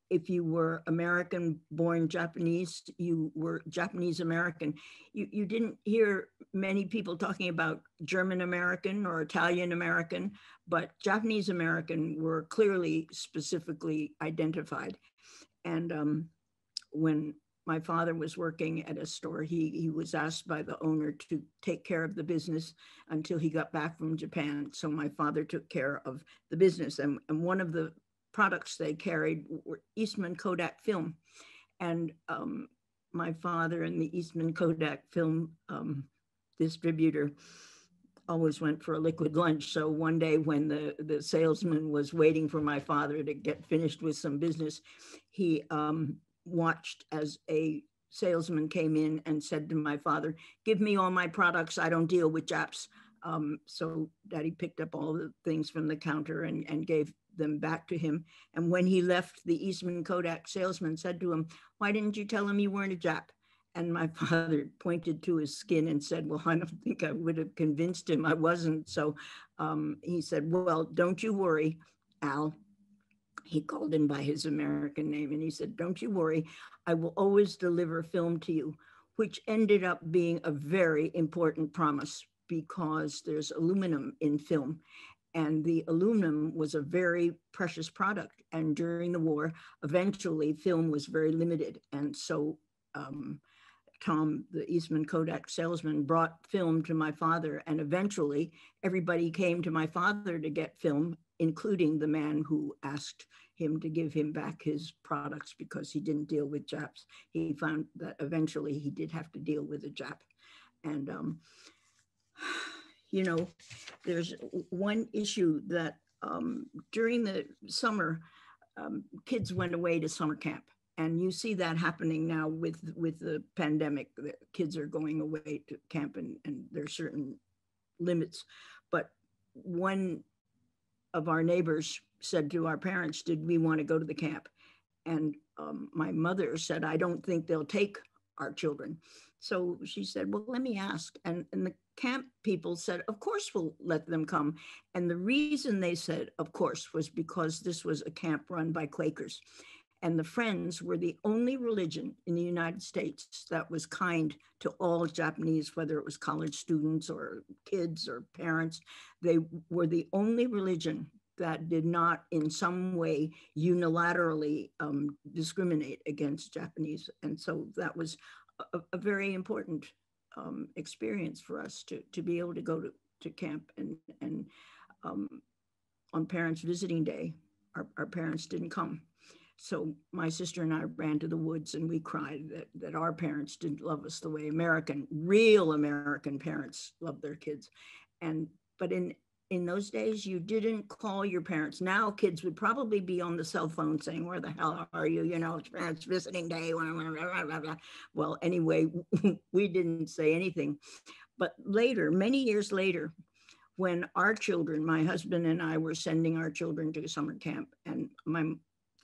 If you were American-born Japanese, you were Japanese-American. You didn't hear many people talking about German-American or Italian-American, but Japanese-American were clearly, specifically identified. And when my father was working at a store, he was asked by the owner to take care of the business until he got back from Japan. So my father took care of the business. And one of the products they carried were Eastman Kodak film. And my father and the Eastman Kodak film distributor always went for a liquid lunch. So one day when the salesman was waiting for my father to get finished with some business, he watched as a salesman came in and said to my father, "Give me all my products, I don't deal with Japs." So Daddy picked up all the things from the counter and gave them back to him. And when he left, the Eastman Kodak salesman said to him, "Why didn't you tell him you weren't a Jap?" And my father pointed to his skin and said, "Well, I don't think I would have convinced him I wasn't." So he said, "Well, don't you worry, Al." He called him by his American name, and he said, "Don't you worry, I will always deliver film to you," which ended up being a very important promise because there's aluminum in film. And the aluminum was a very precious product. And during the war, eventually film was very limited. And so Tom, the Eastman Kodak salesman, brought film to my father. And eventually everybody came to my father to get film, including the man who asked him to give him back his products because he didn't deal with Japs. He found that eventually he did have to deal with a Jap. And, you know, there's one issue that during the summer, kids went away to summer camp. And you see that happening now with the pandemic. The kids are going away to camp and there are certain limits. But one of our neighbors said to our parents, "Did we want to go to the camp?" And my mother said, "I don't think they'll take our children." So she said, "Well, let me ask." And the camp people said, "Of course we'll let them come." And the reason they said, of course, was because this was a camp run by Quakers. And the Friends were the only religion in the United States that was kind to all Japanese, whether it was college students or kids or parents. They were the only religion that did not in some way unilaterally discriminate against Japanese. And so that was a very important experience for us to be able to go to camp. And on Parents Visiting Day, our parents didn't come. So my sister and I ran to the woods and we cried that our parents didn't love us the way real American parents love their kids. But in those days, you didn't call your parents. Now kids would probably be on the cell phone saying, "Where the hell are you? You know, it's Parents Visiting Day." Well, anyway, we didn't say anything. But later, many years later, when our children, my husband and I were sending our children to summer camp, and my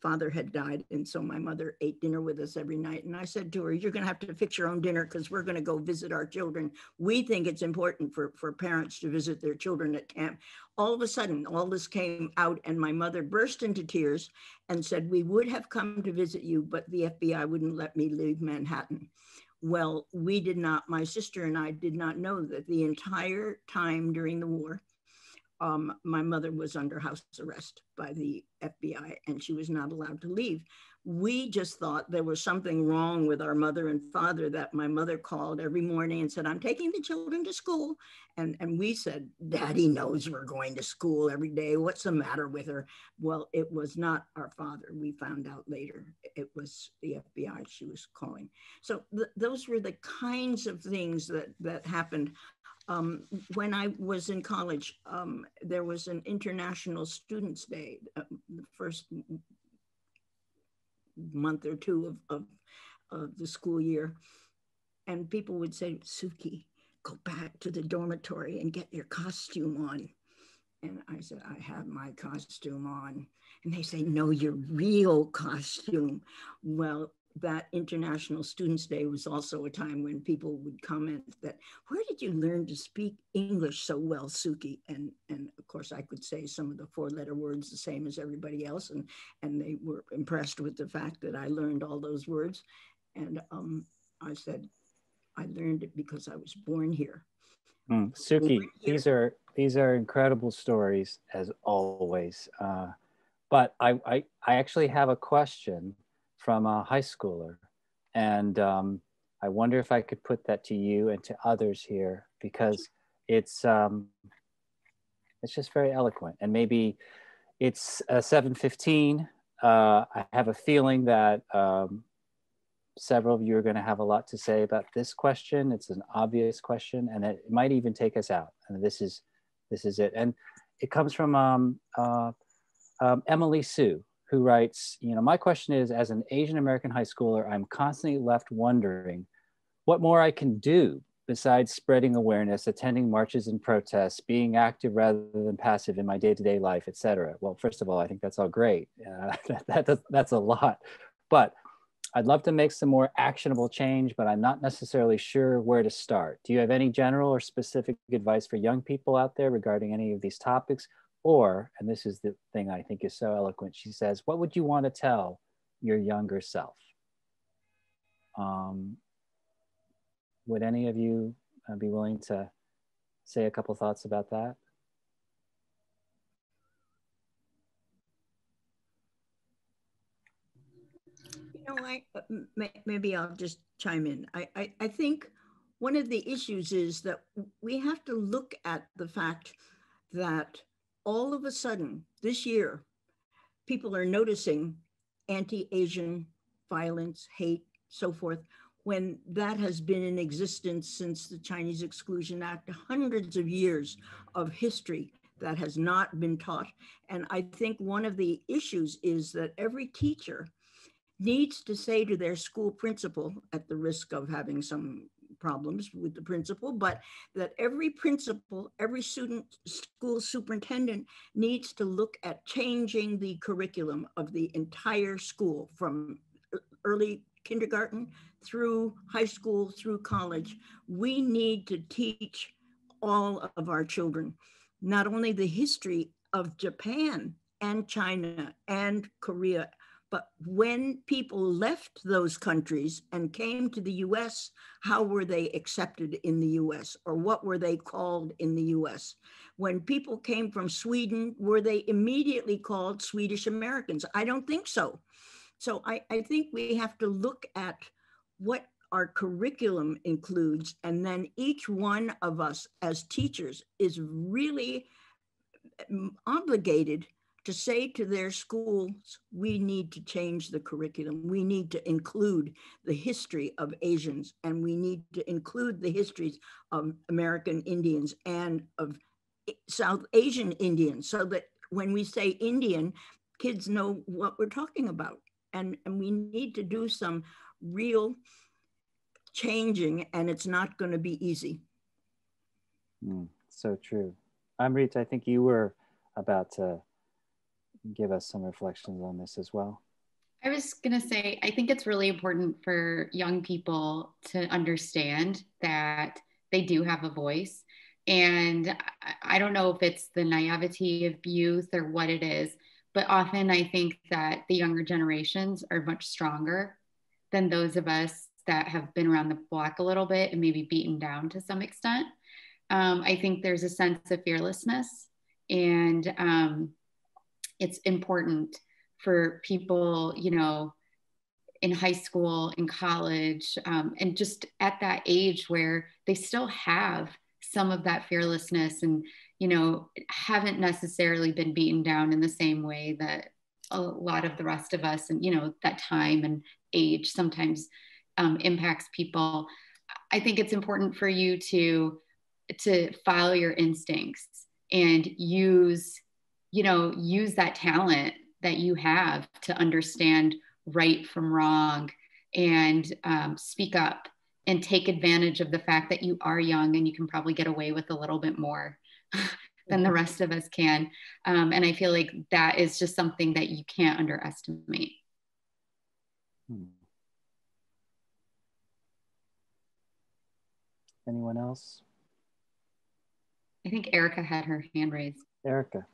father had died. And so my mother ate dinner with us every night. And I said to her, you're going to have to fix your own dinner because we're going to go visit our children. We think it's important for parents to visit their children at camp. All of a sudden, all this came out and my mother burst into tears and said, we would have come to visit you, but the FBI wouldn't let me leave Manhattan. Well, we did not, my sister and I did not know that the entire time during the war, my mother was under house arrest by the FBI and she was not allowed to leave. We just thought there was something wrong with our mother and father, that my mother called every morning and said, I'm taking the children to school. And we said, Daddy knows we're going to school every day. What's the matter with her? Well, it was not our father. We found out later it was the FBI she was calling. So those were the kinds of things that happened. When I was in college, there was an International Students' Day, the first month or two of the school year. And people would say, Suki, go back to the dormitory and get your costume on. And I said, I have my costume on. And they say, no, your real costume. Well, that International Students' Day was also a time when people would comment that, where did you learn to speak English so well, Suki? And of course I could say some of the 4-letter words the same as everybody else. And they were impressed with the fact that I learned all those words. And I said, I learned it because I was born here. Suki, these are incredible stories as always. But I actually have a question from a high schooler. And I wonder if I could put that to you and to others here, because it's just very eloquent. And maybe it's 7:15. I have a feeling that several of you are going to have a lot to say about this question. It's an obvious question, and it might even take us out. And this is it. And it comes from Emily Sue, who writes, my question is, as an Asian American high schooler, I'm constantly left wondering what more I can do besides spreading awareness, attending marches and protests, being active rather than passive in my day-to-day life, etc. Well, first of all, I think that's all great. That's a lot, but I'd love to make some more actionable change, but I'm not necessarily sure where to start. Do you have any general or specific advice for young people out there regarding any of these topics? Or, and this is the thing I think is so eloquent, she says, what would you want to tell your younger self? Would any of you be willing to say a couple thoughts about that? Maybe I'll just chime in. I think one of the issues is that we have to look at the fact that all of a sudden this year, people are noticing anti-Asian violence, hate, so forth, when that has been in existence since the Chinese Exclusion Act, hundreds of years of history that has not been taught. And I think one of the issues is that every teacher needs to say to their school principal, at the risk of having some problems with the principal, but that every principal, every school superintendent needs to look at changing the curriculum of the entire school from early kindergarten through high school, through college. We need to teach all of our children, not only the history of Japan and China and Korea, but when people left those countries and came to the US, how were they accepted in the US, or what were they called in the US? When people came from Sweden, were they immediately called Swedish Americans? I don't think so. So I think we have to look at what our curriculum includes, and then each one of us as teachers is really obligated to say to their schools, we need to change the curriculum. We need to include the history of Asians, and we need to include the histories of American Indians and of South Asian Indians, so that when we say Indian, kids know what we're talking about. And we need to do some real changing, and it's not going to be easy. So true. Amrit, I think you were about to give us some reflections on this as well. I was going to say, I think it's really important for young people to understand that they do have a voice. And I don't know if it's the naivety of youth or what it is, but often I think that the younger generations are much stronger than those of us that have been around the block a little bit and maybe beaten down to some extent. I think there's a sense of fearlessness, and it's important for people, you know, in high school, in college, and just at that age where they still have some of that fearlessness and, you know, haven't necessarily been beaten down in the same way that a lot of the rest of us, and, you know, that time and age sometimes impacts people. I think it's important for you to follow your instincts and use that talent that you have to understand right from wrong, and speak up and take advantage of the fact that you are young and you can probably get away with a little bit more than the rest of us can. And I feel like that is just something that you can't underestimate. Anyone else? I think Erika had her hand raised. Erika.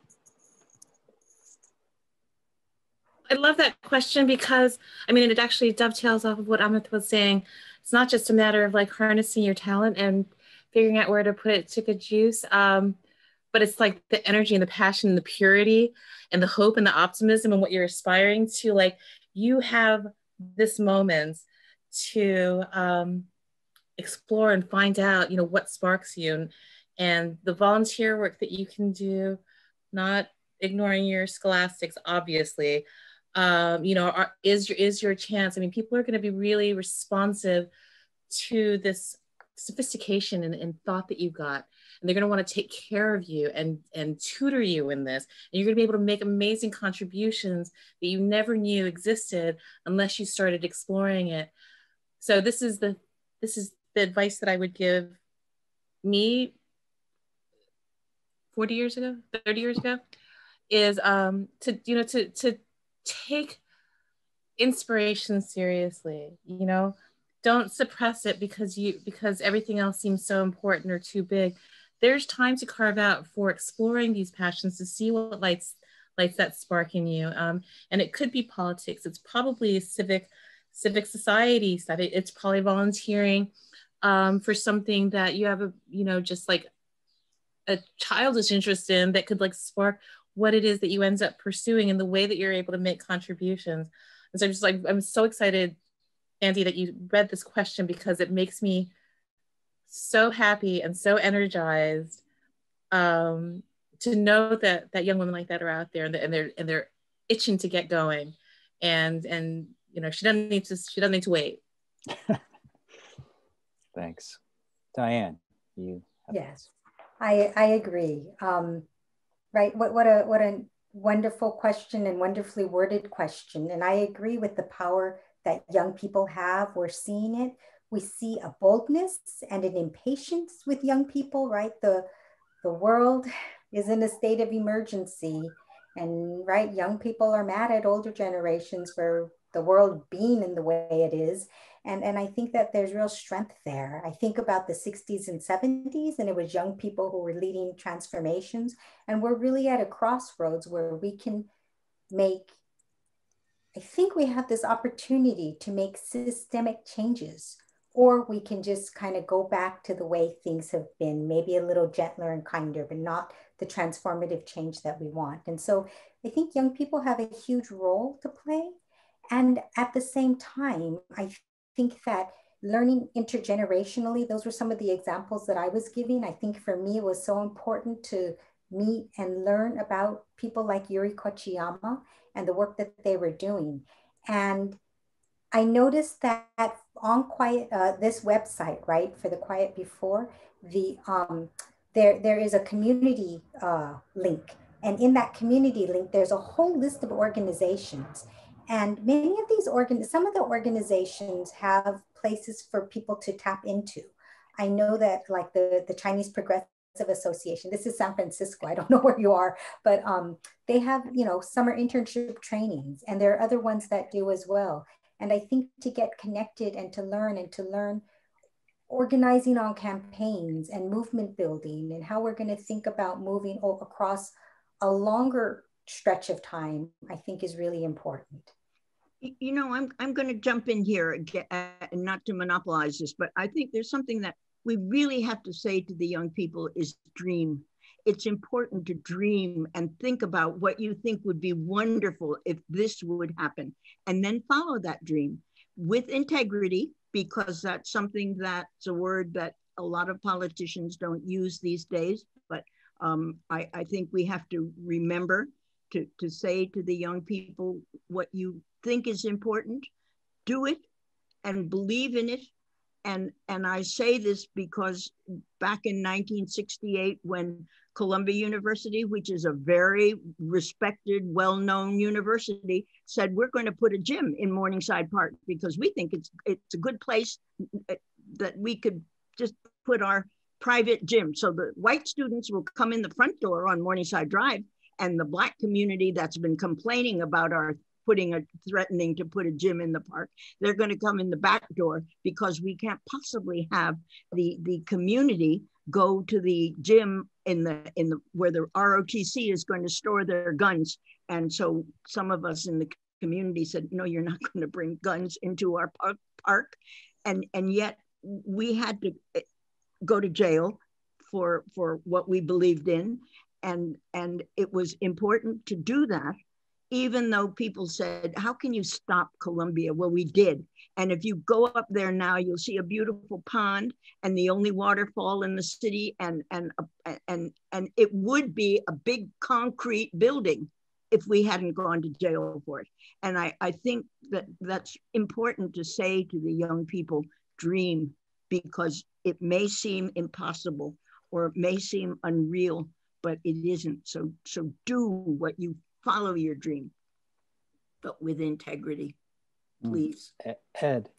I love that question because, I mean, it actually dovetails off of what Amit was saying. It's not just a matter of like harnessing your talent and figuring out where to put it to good use, but it's like the energy and the passion and the purity and the hope and the optimism and what you're aspiring to. Like, you have this moment to explore and find out, you know, what sparks you, and the volunteer work that you can do, not ignoring your scholastics, obviously. You know, is your chance. I mean, people are going to be really responsive to this sophistication and thought that you've got, and they're going to want to take care of you and tutor you in this, and you're going to be able to make amazing contributions that you never knew existed unless you started exploring it. So this is the advice that I would give me 40 years ago, 30 years ago, is to take inspiration seriously. You know, don't suppress it because everything else seems so important or too big. There's time to carve out for exploring these passions, to see what lights that spark in you. And it could be politics. It's probably civic society stuff. It's probably volunteering for something that you have just like a childish interest in that could like spark what it is that you end up pursuing and the way that you're able to make contributions. And so I'm so excited, Andy, that you read this question, because it makes me so happy and so energized to know that young women like that are out there, and they're itching to get going, and you know, she doesn't need to wait. Thanks. Diane, you have Yes, I agree. Right, what a wonderful question, and wonderfully worded question. And I agree with the power that young people have. We're seeing it. We see a boldness and an impatience with young people, right? The world is in a state of emergency, and right, young people are mad at older generations for the world being in the way it is. And I think that there's real strength there. I think about the 60s and 70s, and it was young people who were leading transformations. And we're really at a crossroads where we can make, I think we have this opportunity to make systemic changes, or we can just kind of go back to the way things have been, maybe a little gentler and kinder, but not the transformative change that we want. And so I think young people have a huge role to play. And at the same time, I think that learning intergenerationally, those were some of the examples that I was giving. I think for me, it was so important to meet and learn about people like Yuri Kochiyama and the work that they were doing. And I noticed that on this website, right, for the Quiet Before, there is a community link. And in that community link, there's a whole list of organizations. And many of these some of the organizations have places for people to tap into. I know that like the Chinese Progressive Progressive Association. This is San Francisco. I don't know where you are, but they have, summer internship trainings, and there are other ones that do as well. And I think to get connected and to learn organizing on campaigns and movement building and how we're going to think about moving across a longer stretch of time, I think is really important. I'm going to jump in here again, not to monopolize this, but I think there's something that we really have to say to the young people is dream. It's important to dream and think about what you think would be wonderful if this would happen, and then follow that dream with integrity, because that's something that's a word that a lot of politicians don't use these days. But I think we have to remember to say to the young people what you think is important, do it and believe in it. And I say this because back in 1968, when Columbia University, which is a very respected, well-known university, said, we're going to put a gym in Morningside Park because we think it's a good place that we could just put our private gym. So the white students will come in the front door on Morningside Drive, and the Black community that's been complaining about our threatening to put a gym in the park, they're going to come in the back door, because we can't possibly have the community go to the gym in the where the ROTC is going to store their guns. And so some of us in the community said, no, you're not going to bring guns into our park. And yet we had to go to jail for what we believed in. And it was important to do that, even though people said, how can you stop Columbia? Well, we did. And if you go up there now, you'll see a beautiful pond and the only waterfall in the city. And it would be a big concrete building if we hadn't gone to jail for it. And I think that's important to say to the young people, dream, because it may seem impossible or it may seem unreal, but it isn't. So do what you follow your dream, but with integrity, please. Ed.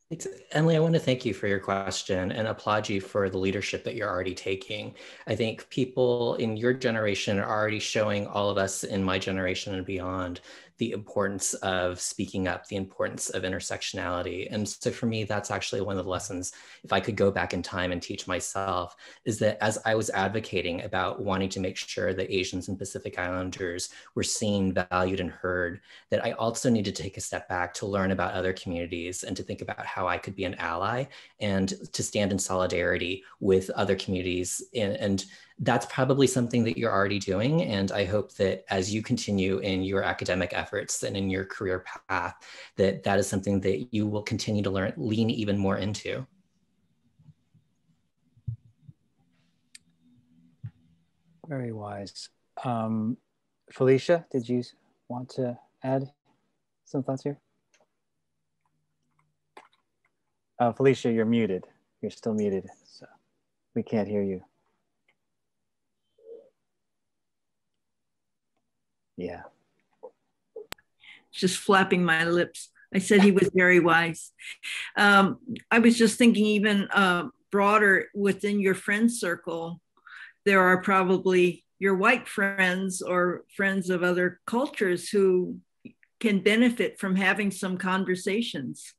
Thanks. Emily, I want to thank you for your question and applaud you for the leadership that you're already taking. I think people in your generation are already showing all of us in my generation and beyond the importance of speaking up, the importance of intersectionality. And so for me, that's actually one of the lessons, if I could go back in time and teach myself, is that as I was advocating about wanting to make sure that Asians and Pacific Islanders were seen, valued, and heard, that I also need to take a step back to learn about other communities and to think about how I could be an ally and to stand in solidarity with other communities. And that's probably something that you're already doing. And I hope that as you continue in your academic efforts and in your career path, that is something that you will continue to lean even more into. Very wise. Felicia, did you want to add some thoughts here? Felicia, you're muted. You're still muted, so we can't hear you. Yeah. Just flapping my lips. I said he was very wise. I was just thinking even broader within your friend circle, there are probably your white friends or friends of other cultures who can benefit from having some conversations.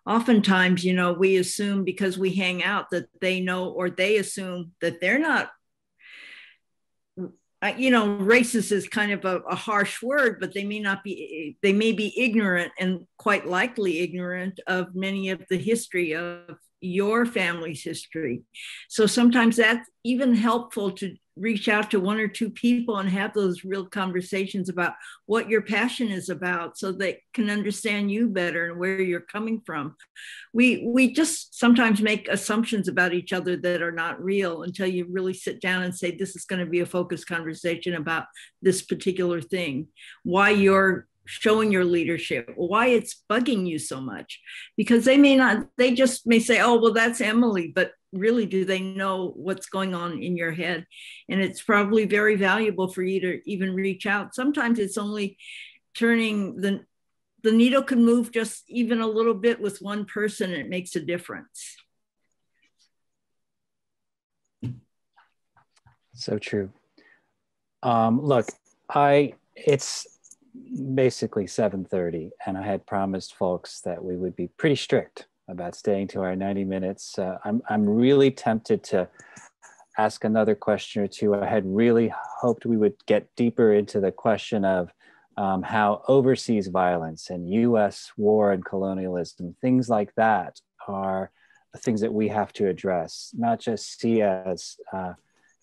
Oftentimes, we assume because we hang out that they know, or they assume that they're not. Racist is kind of a harsh word, but they may be ignorant, and quite likely ignorant of many of the history of your family's history. So sometimes that's even helpful to reach out to one or two people and have those real conversations about what your passion is about, so they can understand you better and where you're coming from. We just sometimes make assumptions about each other that are not real until you really sit down and say, this is going to be a focused conversation about this particular thing, why you're showing your leadership, why it's bugging you so much, because they just may say, oh, well, that's Emily, but really, do they know what's going on in your head? And it's probably very valuable for you to even reach out. Sometimes it's only turning the needle can move just even a little bit with one person, and it makes a difference. So true. Look, it's basically 7:30, and I had promised folks that we would be pretty strict about staying to our 90 minutes. I'm really tempted to ask another question or two. I had really hoped we would get deeper into the question of how overseas violence and US war and colonialism, things like that, are the things that we have to address, not just see as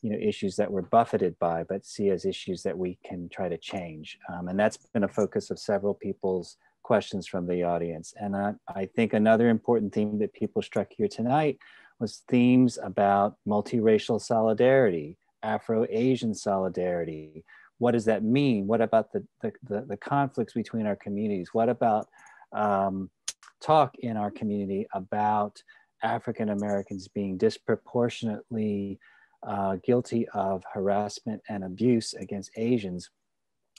issues that we're buffeted by, but see as issues that we can try to change. And that's been a focus of several people's questions from the audience. And I think another important theme that people struck here tonight was themes about multiracial solidarity, Afro-Asian solidarity. What does that mean? What about the conflicts between our communities? What about talk in our community about African Americans being disproportionately guilty of harassment and abuse against Asians?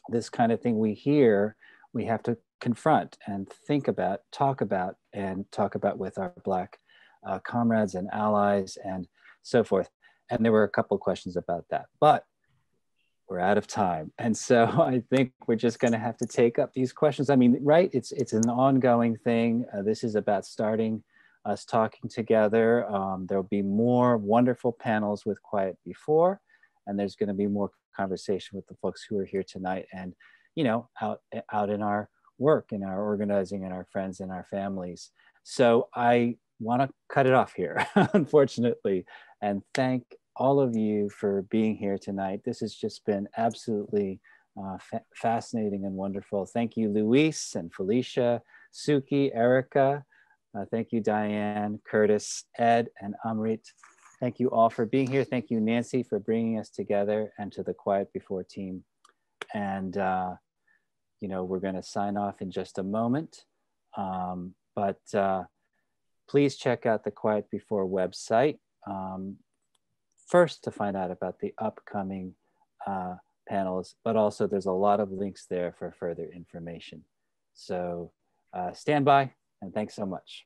This kind of thing we hear, we have to confront and think about, talk about with our Black comrades and allies and so forth. And there were a couple of questions about that, but we're out of time. And so I think we're just going to have to take up these questions. I mean, right, it's an ongoing thing. This is about starting us talking together. There'll be more wonderful panels with Quiet Before, and there's going to be more conversation with the folks who are here tonight and, out in our work, in our organizing, and our friends and our families. So I want to cut it off here, unfortunately, and thank all of you for being here tonight. This has just been absolutely fascinating and wonderful. Thank you, Luis and Felicia, Suki, Erika. Thank you, Diane, Curtis, Ed, and Amrit. Thank you all for being here. Thank you, Nancy, for bringing us together, and to the Quiet Before team. And, we're going to sign off in just a moment. But please check out the Quiet Before website. First, to find out about the upcoming panels, but also there's a lot of links there for further information. So stand by, and thanks so much.